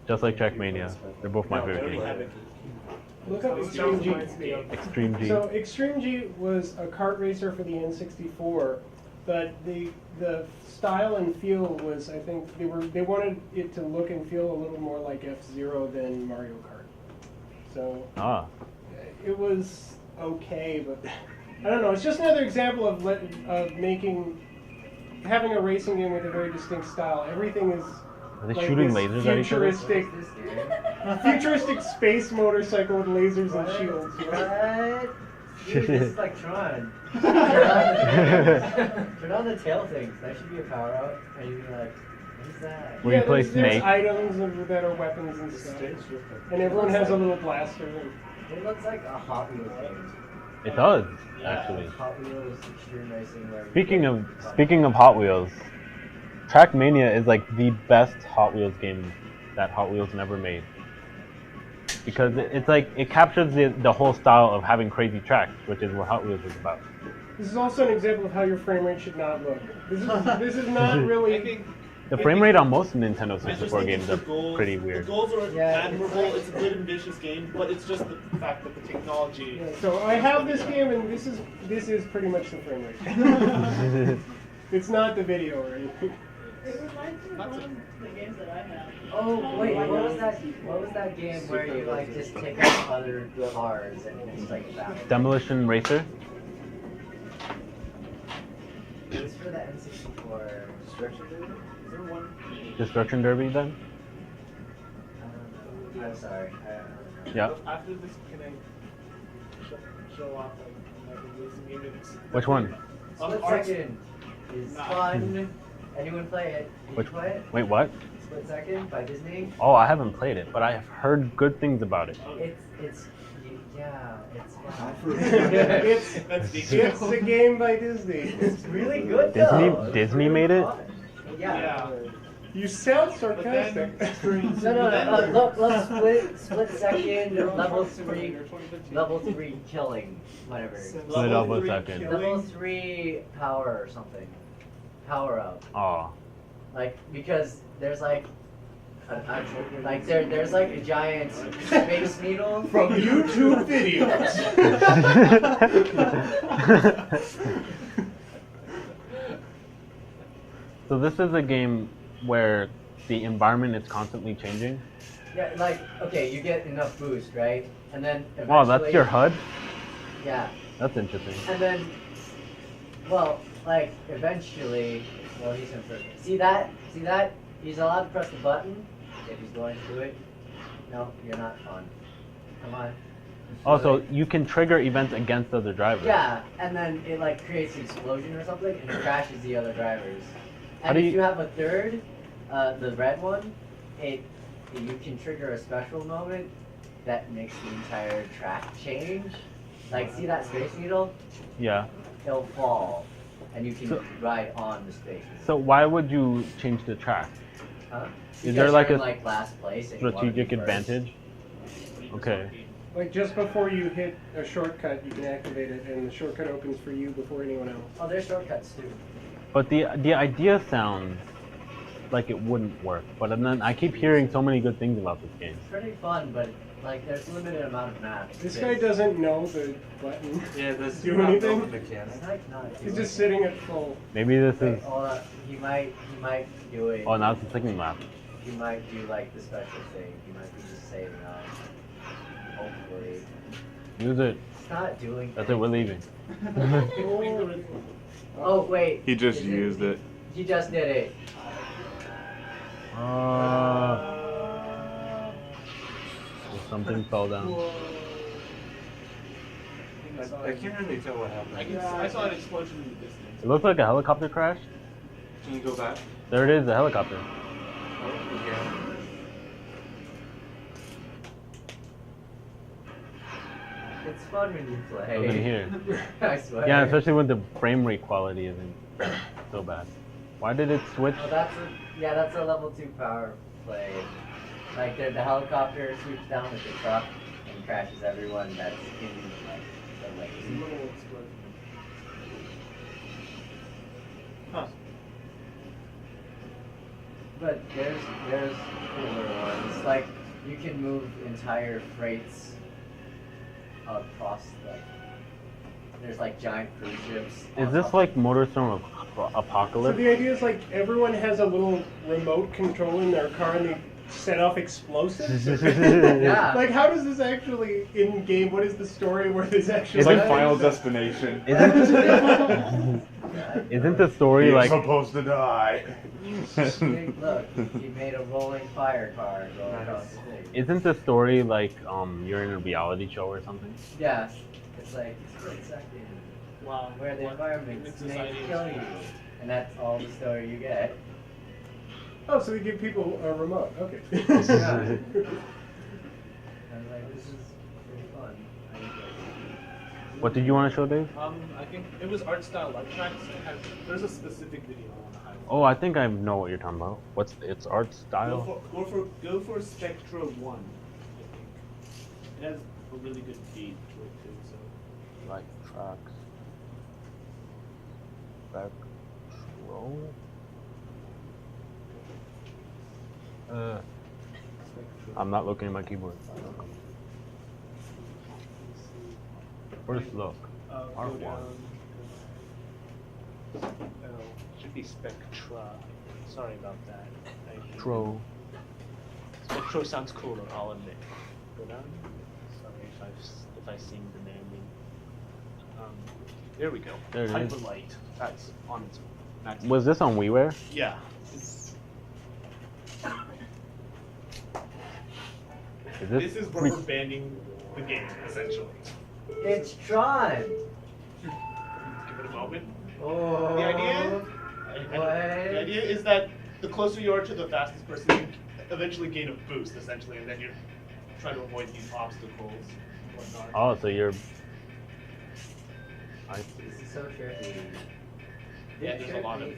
Just like Trackmania. They're both my No, they favorite already have games. it. Look up Extreme G. Extreme G. So Extreme G was a kart racer for the N64, but the style and feel was, I think they wanted it to look and feel a little more like F-Zero than Mario Kart. So it was okay, but I don't know. It's just another example of having a racing game with a very distinct style. Everything is Are they like shooting this lasers at each other? futuristic space motorcycle with lasers and shields. What? Dude, this is like Tron. Turn on the tail things. That should be a power up. And you'd be like, what is that? Where you play there's Snake. items that are weapons and stuff. And everyone has a little blaster. It looks like a Hot Wheels game. It does, Yeah, actually. Hot Wheels Extreme Racing. Where Speaking of Hot Wheels, Trackmania is like the best Hot Wheels game that Hot Wheels never made. Because it's like, it captures the whole style of having crazy tracks, which is what Hot Wheels is about. This is also an example of how your frame rate should not look. This is not really. The frame rate on most Nintendo 64 games are pretty weird. The goals are admirable. It's a good, ambitious game, but it's just the fact that the technology. Yeah, so I have this game, and this is pretty much the frame rate. It's not the video or anything. It reminds me of one of the games that I have. Oh wait, what was that game where you like just take out other cars and it's like that? Demolition Racer? It was for the N64. Destruction Derby then? I don't know. I'm sorry. I don't know. Yeah. After this, can I show off like racing game? Which one? Split Second is fun. Anyone play it? Did you play it? Wait, what? Split Second by Disney. Oh, I haven't played it, but I have heard good things about it. It's fun. It's a game by Disney. It's really good though. Disney made it? Yeah. You sound sarcastic. No. Look, Split Second, level 3 killing, whatever. Level 3 Level 3 power or something. Power up. Oh. Like, because there's like, there's like a giant space needle. From YouTube videos. So this is a game where the environment is constantly changing? Yeah, like, okay, you get enough boost, right? And then Wow, that's eventually- your HUD? Yeah. That's interesting. And then, well, like, eventually, well, he's in first. See that? He's allowed to press the button if he's going to do it. No, you're not on. Come on. Oh, so you can trigger events against other drivers? Yeah, and then it like creates an explosion or something and crashes the other drivers. How And do if you- you have a third, the red one, you can trigger a special moment that makes the entire track change. Like, see that Space Needle? Yeah. It'll fall, and you can So- ride on the Space Needle. So why would you change the track? Huh? Is there Because like you're a in, like, last place and you wanna strategic be first. advantage? Okay. Like just before you hit a shortcut, you can activate it, and the shortcut opens for you before anyone else. Oh, there's shortcuts too. But the idea sounds like it wouldn't work. But then I keep hearing so many good things about this game. It's pretty fun, but like there's a limited amount of maps. This guy doesn't know the button. Yeah, this do anything. It's like not He's doing just sitting at full. Maybe this Wait, is... hold on. He might do it. Oh, now it's a signal map. He might do like the special thing. He might be just saving up. Hopefully. Use it. It's not doing. That's it, we're leaving. Oh wait. He just Is it- used it. He just did it. Something fell down. I can't really tell what happened. I saw an explosion in the distance. It looks like a helicopter crash. Can you go back? There it is, the helicopter. Oh, yeah. It's fun when you play. Over here. I swear. Yeah, especially when the frame rate quality isn't so bad. Why did it switch? Oh, that's a level 2 power play. Like the helicopter swoops down with the truck and crashes everyone that's in like the lane. Little explosion. Huh. But there's cooler ones. Like you can move entire freights across there's like giant cruise ships. Is this like Motorstorm So Apocalypse? the idea is like everyone has a little remote control in their car and they set off explosives? Yeah. Like how does this actually in game? What is the story where this actually? It's like Final Destination. Isn't the story You're like? supposed to die. Look, he made a rolling fire car go across the thing. Isn't the story like you're in a reality show or something? Yeah, it's like split second Wow. where the What environment makes may society kill you, and that's all the story you get. Oh, so they give people a remote. Okay. Yeah. I was like, this is pretty fun. I enjoyed it. What did you want to show, Dave? I think it was art style light tracks. There's a specific video I want to highlight. Oh, I think I know what you're talking about. What's its art style? Go for Spectra 1. I think it has a really good beat to it too. So Light tracks. Spectral. I'm not looking at my keyboard. First look. Art go down. one. Should be Spectra. Sorry about that. Spectro. Spectro sounds cooler, I'll admit. Go down. Sorry if I sing the name. There we go. There it is. Hyperlight. That's on its maximum. Was this on WiiWare? Yeah. Is This is rubber banding the game essentially. It's Tron. Give it a moment. Oh. The idea is that the closer you are to the fastest person, you eventually gain a boost, essentially, and then you try to avoid these obstacles. and whatnot. Oh, so you're. This is so tricky. Yeah, there's a lot of.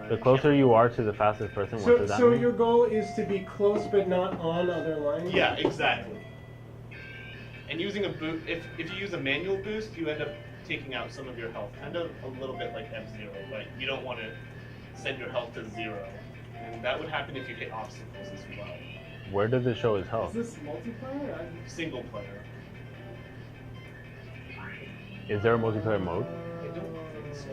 The closer you are to the fastest person, what So, does that so mean? your goal is to be close but not on other lines? Yeah, exactly. And using a boost, if you use a manual boost, you end up taking out some of your health, kind of a little bit like F-Zero, but you don't want to send your health to 0. And that would happen if you hit obstacles as well. Where does it show his health? Is this multiplayer? Single player. Is there a multiplayer mode? I don't think so.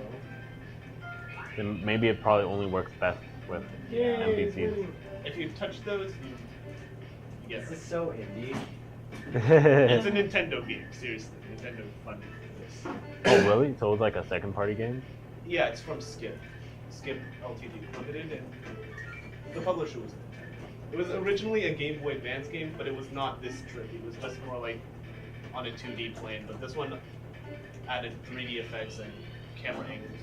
Then maybe it probably only works best with NPCs. If you touch those, you This get is so indie. It's a Nintendo game, seriously. Nintendo funded this. Oh, really? So it's like a second party game? Yeah, it's from Skip. Skip Ltd. Limited, and the publisher was Nintendo. It was originally a Game Boy Advance game, but it was not this tricky. It was just more like on a 2D plane, but this one added 3D effects and camera angles.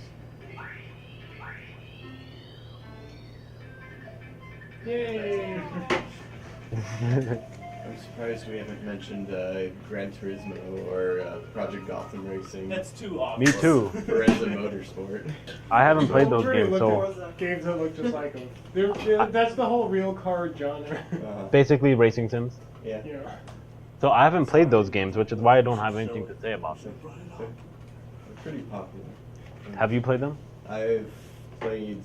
Yay! I'm surprised we haven't mentioned Gran Turismo or Project Gotham Racing. That's too Me obvious. too. Forenza Motorsport. I haven't played those Three games, look so at games that look just like them. That's the whole real car genre. basically racing sims. Yeah. Yeah. So I haven't played those games, which is why I don't have anything to say about them. They're pretty popular. Have you played them? I've played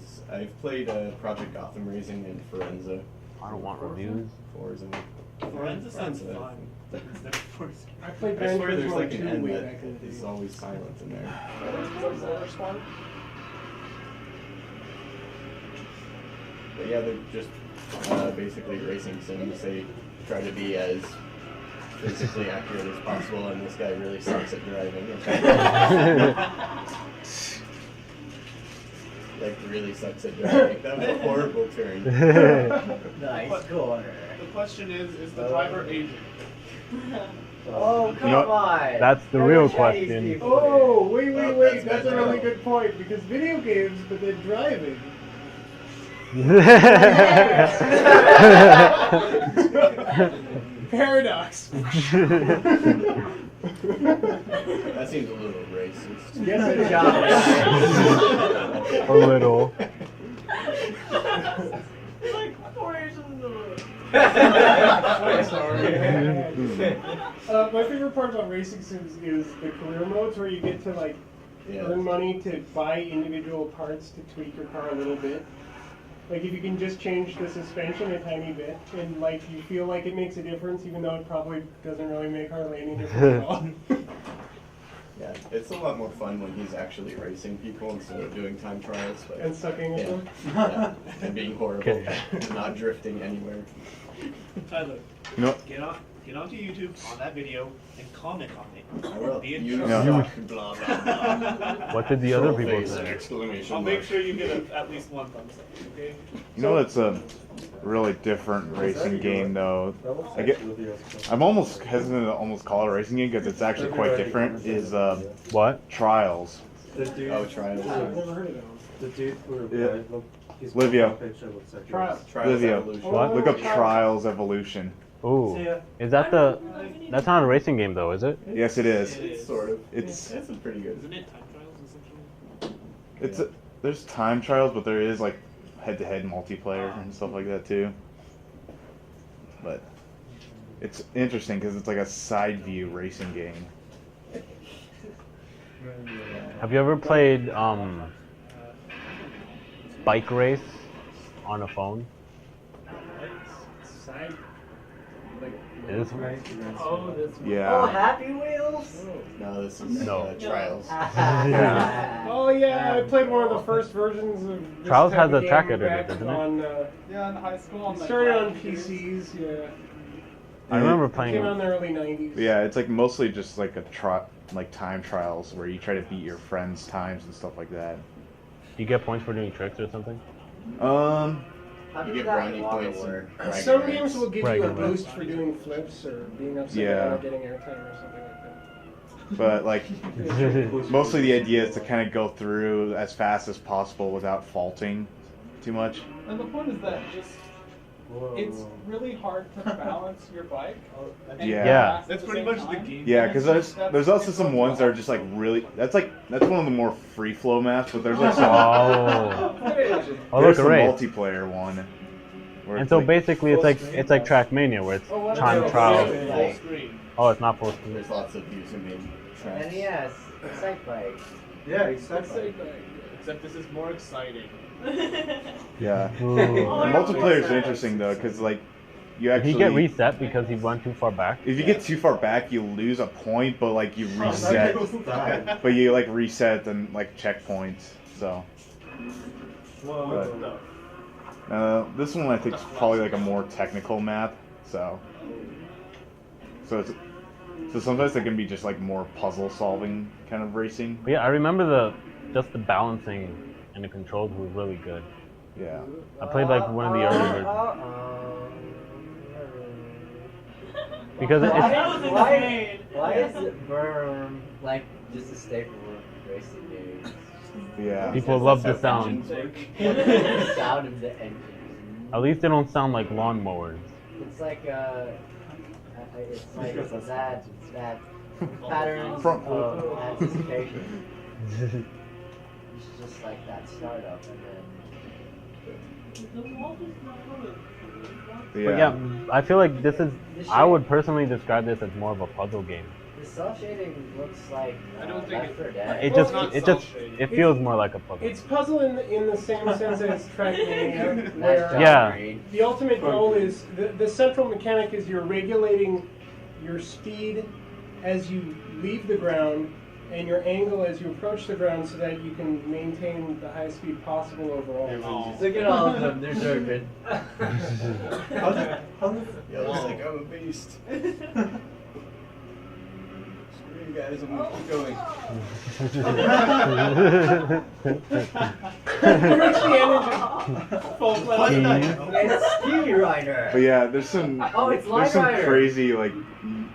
Project Gotham Racing and Forenza. I don't want reviews. Forza. Forenza sounds Forenza. fun. It's never Forza. I played I Gran swear there's Turismo like 2 an end way that back in the is day. always silent in there. But yeah, they're just basically racing sims. They try to be as physically accurate as possible, and this guy really sucks at driving. Like, really sucks at driving. That was a horrible turn. Nice corner. The question is the driver Asian? Oh, come know, on! that's the There real are Chinese question. people Oh, wait, That's that's a better. really good point, because video games, but then driving. Paradox. That seems a little racist. Yes, it Good is. job, A little. It's like 4 Asians in the room. I'm sorry. My favorite part about racing sims is the career modes where you get to like earn money to buy individual parts to tweak your car a little bit. Like if you can just change the suspension a tiny bit, and like you feel like it makes a difference, even though it probably doesn't really make hardly any difference at all. Yeah, it's a lot more fun when he's actually racing people instead of doing time trials. But And sucking at them. Yeah, and being horrible, not drifting anywhere. Tyler, No. get onto YouTube on that video and comment on it. I will. Be in You trouble. suck, blah, blah, blah. What did the other Troll people face, say? exclamation I'll make mark. sure you get at least one thumbs up, okay? You know that's a really different racing game though. I'm almost hesitant to almost call it a racing game because it's actually quite different. Is What? Trials. The dude, Oh, Trials. I've never heard of them. the dude who Yeah. look, his Livio. profile picture looks like Trials. yours. Trials Livio. Evolution. What? Look up Trials Evolution. Ooh. See ya. Is that that's not a racing game though, is it? Yes, it is. It's sort of. It's It's pretty good. Isn't it time trials essentially? it's there's time trials, but there is like head-to-head multiplayer and stuff like that too. But it's interesting because it's like a side view racing game. Have you ever played Bike Race on a phone? Side. Like, It is. Oh, this Oh, Yeah. Happy Wheels? No, this is No. Trials. Oh yeah, I played one of the first versions of this Trials type has of a game track editor, back doesn't it? on, Yeah, in high school. it started on PCs, yeah. I remember It playing. came out in the early 90s. Yeah, it's like mostly just like like time trials where you try to beat your friends' times and stuff like that. Do you get points for doing tricks or something? How You does get that brownie water points work? and Some bragging games rights. will give you a Bragging rights. boost for doing flips or being upside Yeah. down or getting airtime or something like that. But like mostly the idea is to kind of go through as fast as possible without faulting too much. And the point is that just it's really hard to balance your bike. And Yeah. Yeah. fast at That's the pretty same much the time. game. Yeah, because there's That's- also some ones that are just like really that's one of the more free flow maps, but there's like some Oh. Oh, there's look, a a race. multiplayer one. Where And it's so like- basically, it's like Trackmania, where it's time Yeah. trial. Like, Full screen. Oh, it's not full screen. There's lots of username tracks. and yes, Excite Bike. Yeah, Except this is more exciting. Yeah. Ooh. The multiplayer is interesting though, because like you Did actually he get reset because he went too far back? if you get too far back, you lose a point, but like you reset. But you like reset and like checkpoints. So Whoa. this one I think is probably like a more technical map. So sometimes it can be just like more puzzle solving kind of racing. But yeah, I remember just the balancing and the controls were really good. Yeah. I played like one of the early versions. Because it's Why is it Burm like just a staple of racing games? Yeah. people love the sound. The sound of the engine. At least they don't sound like lawnmowers. It's like it's that pattern Front of anticipation. It's just like that startup, and But yeah, I feel like I would personally describe this as more of a puzzle game. the cell shading looks like I don't think Left 4 Dead. It feels more like a puzzle. It's puzzle in the same sense as Trackmania, Nice where job, Yeah. Green. the ultimate goal is the central mechanic is you're regulating your speed as you leave the ground and your angle as you approach the ground so that you can maintain the highest speed possible overall. Look at all of them, they're derping. Yo, looks like I'm a beast. Screw you guys, I'm gonna keep going. Reach the energy. Full It's Ski Rider. But yeah, there's some Oh, it's Line there's some Rider. crazy like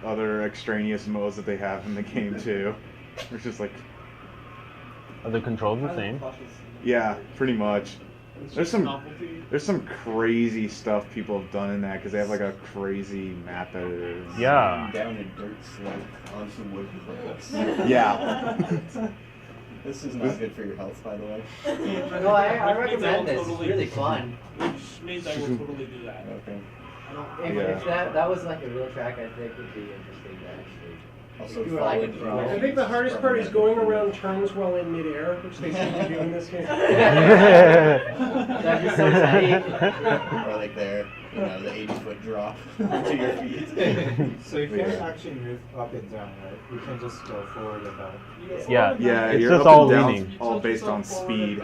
other extraneous modes that they have in the game too. It's just like, Are the controls the same? yeah, pretty much. There's Novelty. some crazy stuff people have done in that because they have like a crazy map editor. Yeah. Down a dirt slope on some wood planks. Yeah. This is not good for your health, by the way. No, I recommend this. It's really fun. Which means I will totally do that. Okay. If that was like a real track, I think would be interesting to actually. Also, do it fly all with in drones. I think the hardest part is going around turns while in midair, which they seem to do in this game. That'd be so tight. Or like there, you know, the 80-foot drop to your feet. So you can't actually move up and down, right? You can just go forward and back. Yeah. Yeah, It's you're just up all and down, leaning. all based on speed.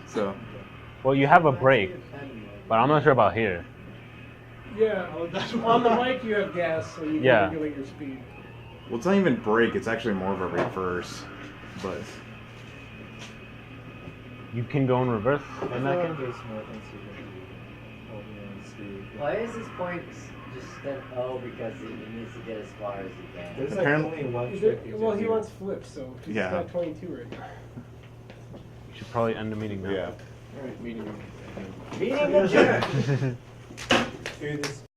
So Well, you have a brake, but I'm not sure about here. Yeah, on the mic you have gas, so you can Yeah. regulate your speed. well, it's not even brake. It's actually more of a reverse. But You can go in reverse I in feel that like game. there's more things you can do. Holding on speed. Why is this point just then O because he needs to get as far as he can? There's like Apparently- only one Is trick it- you well, can he do. wants flips, so he's Yeah. got 22 right now. You should probably end the meeting now. yeah. Alright, meeting. Beating the jerk! Do this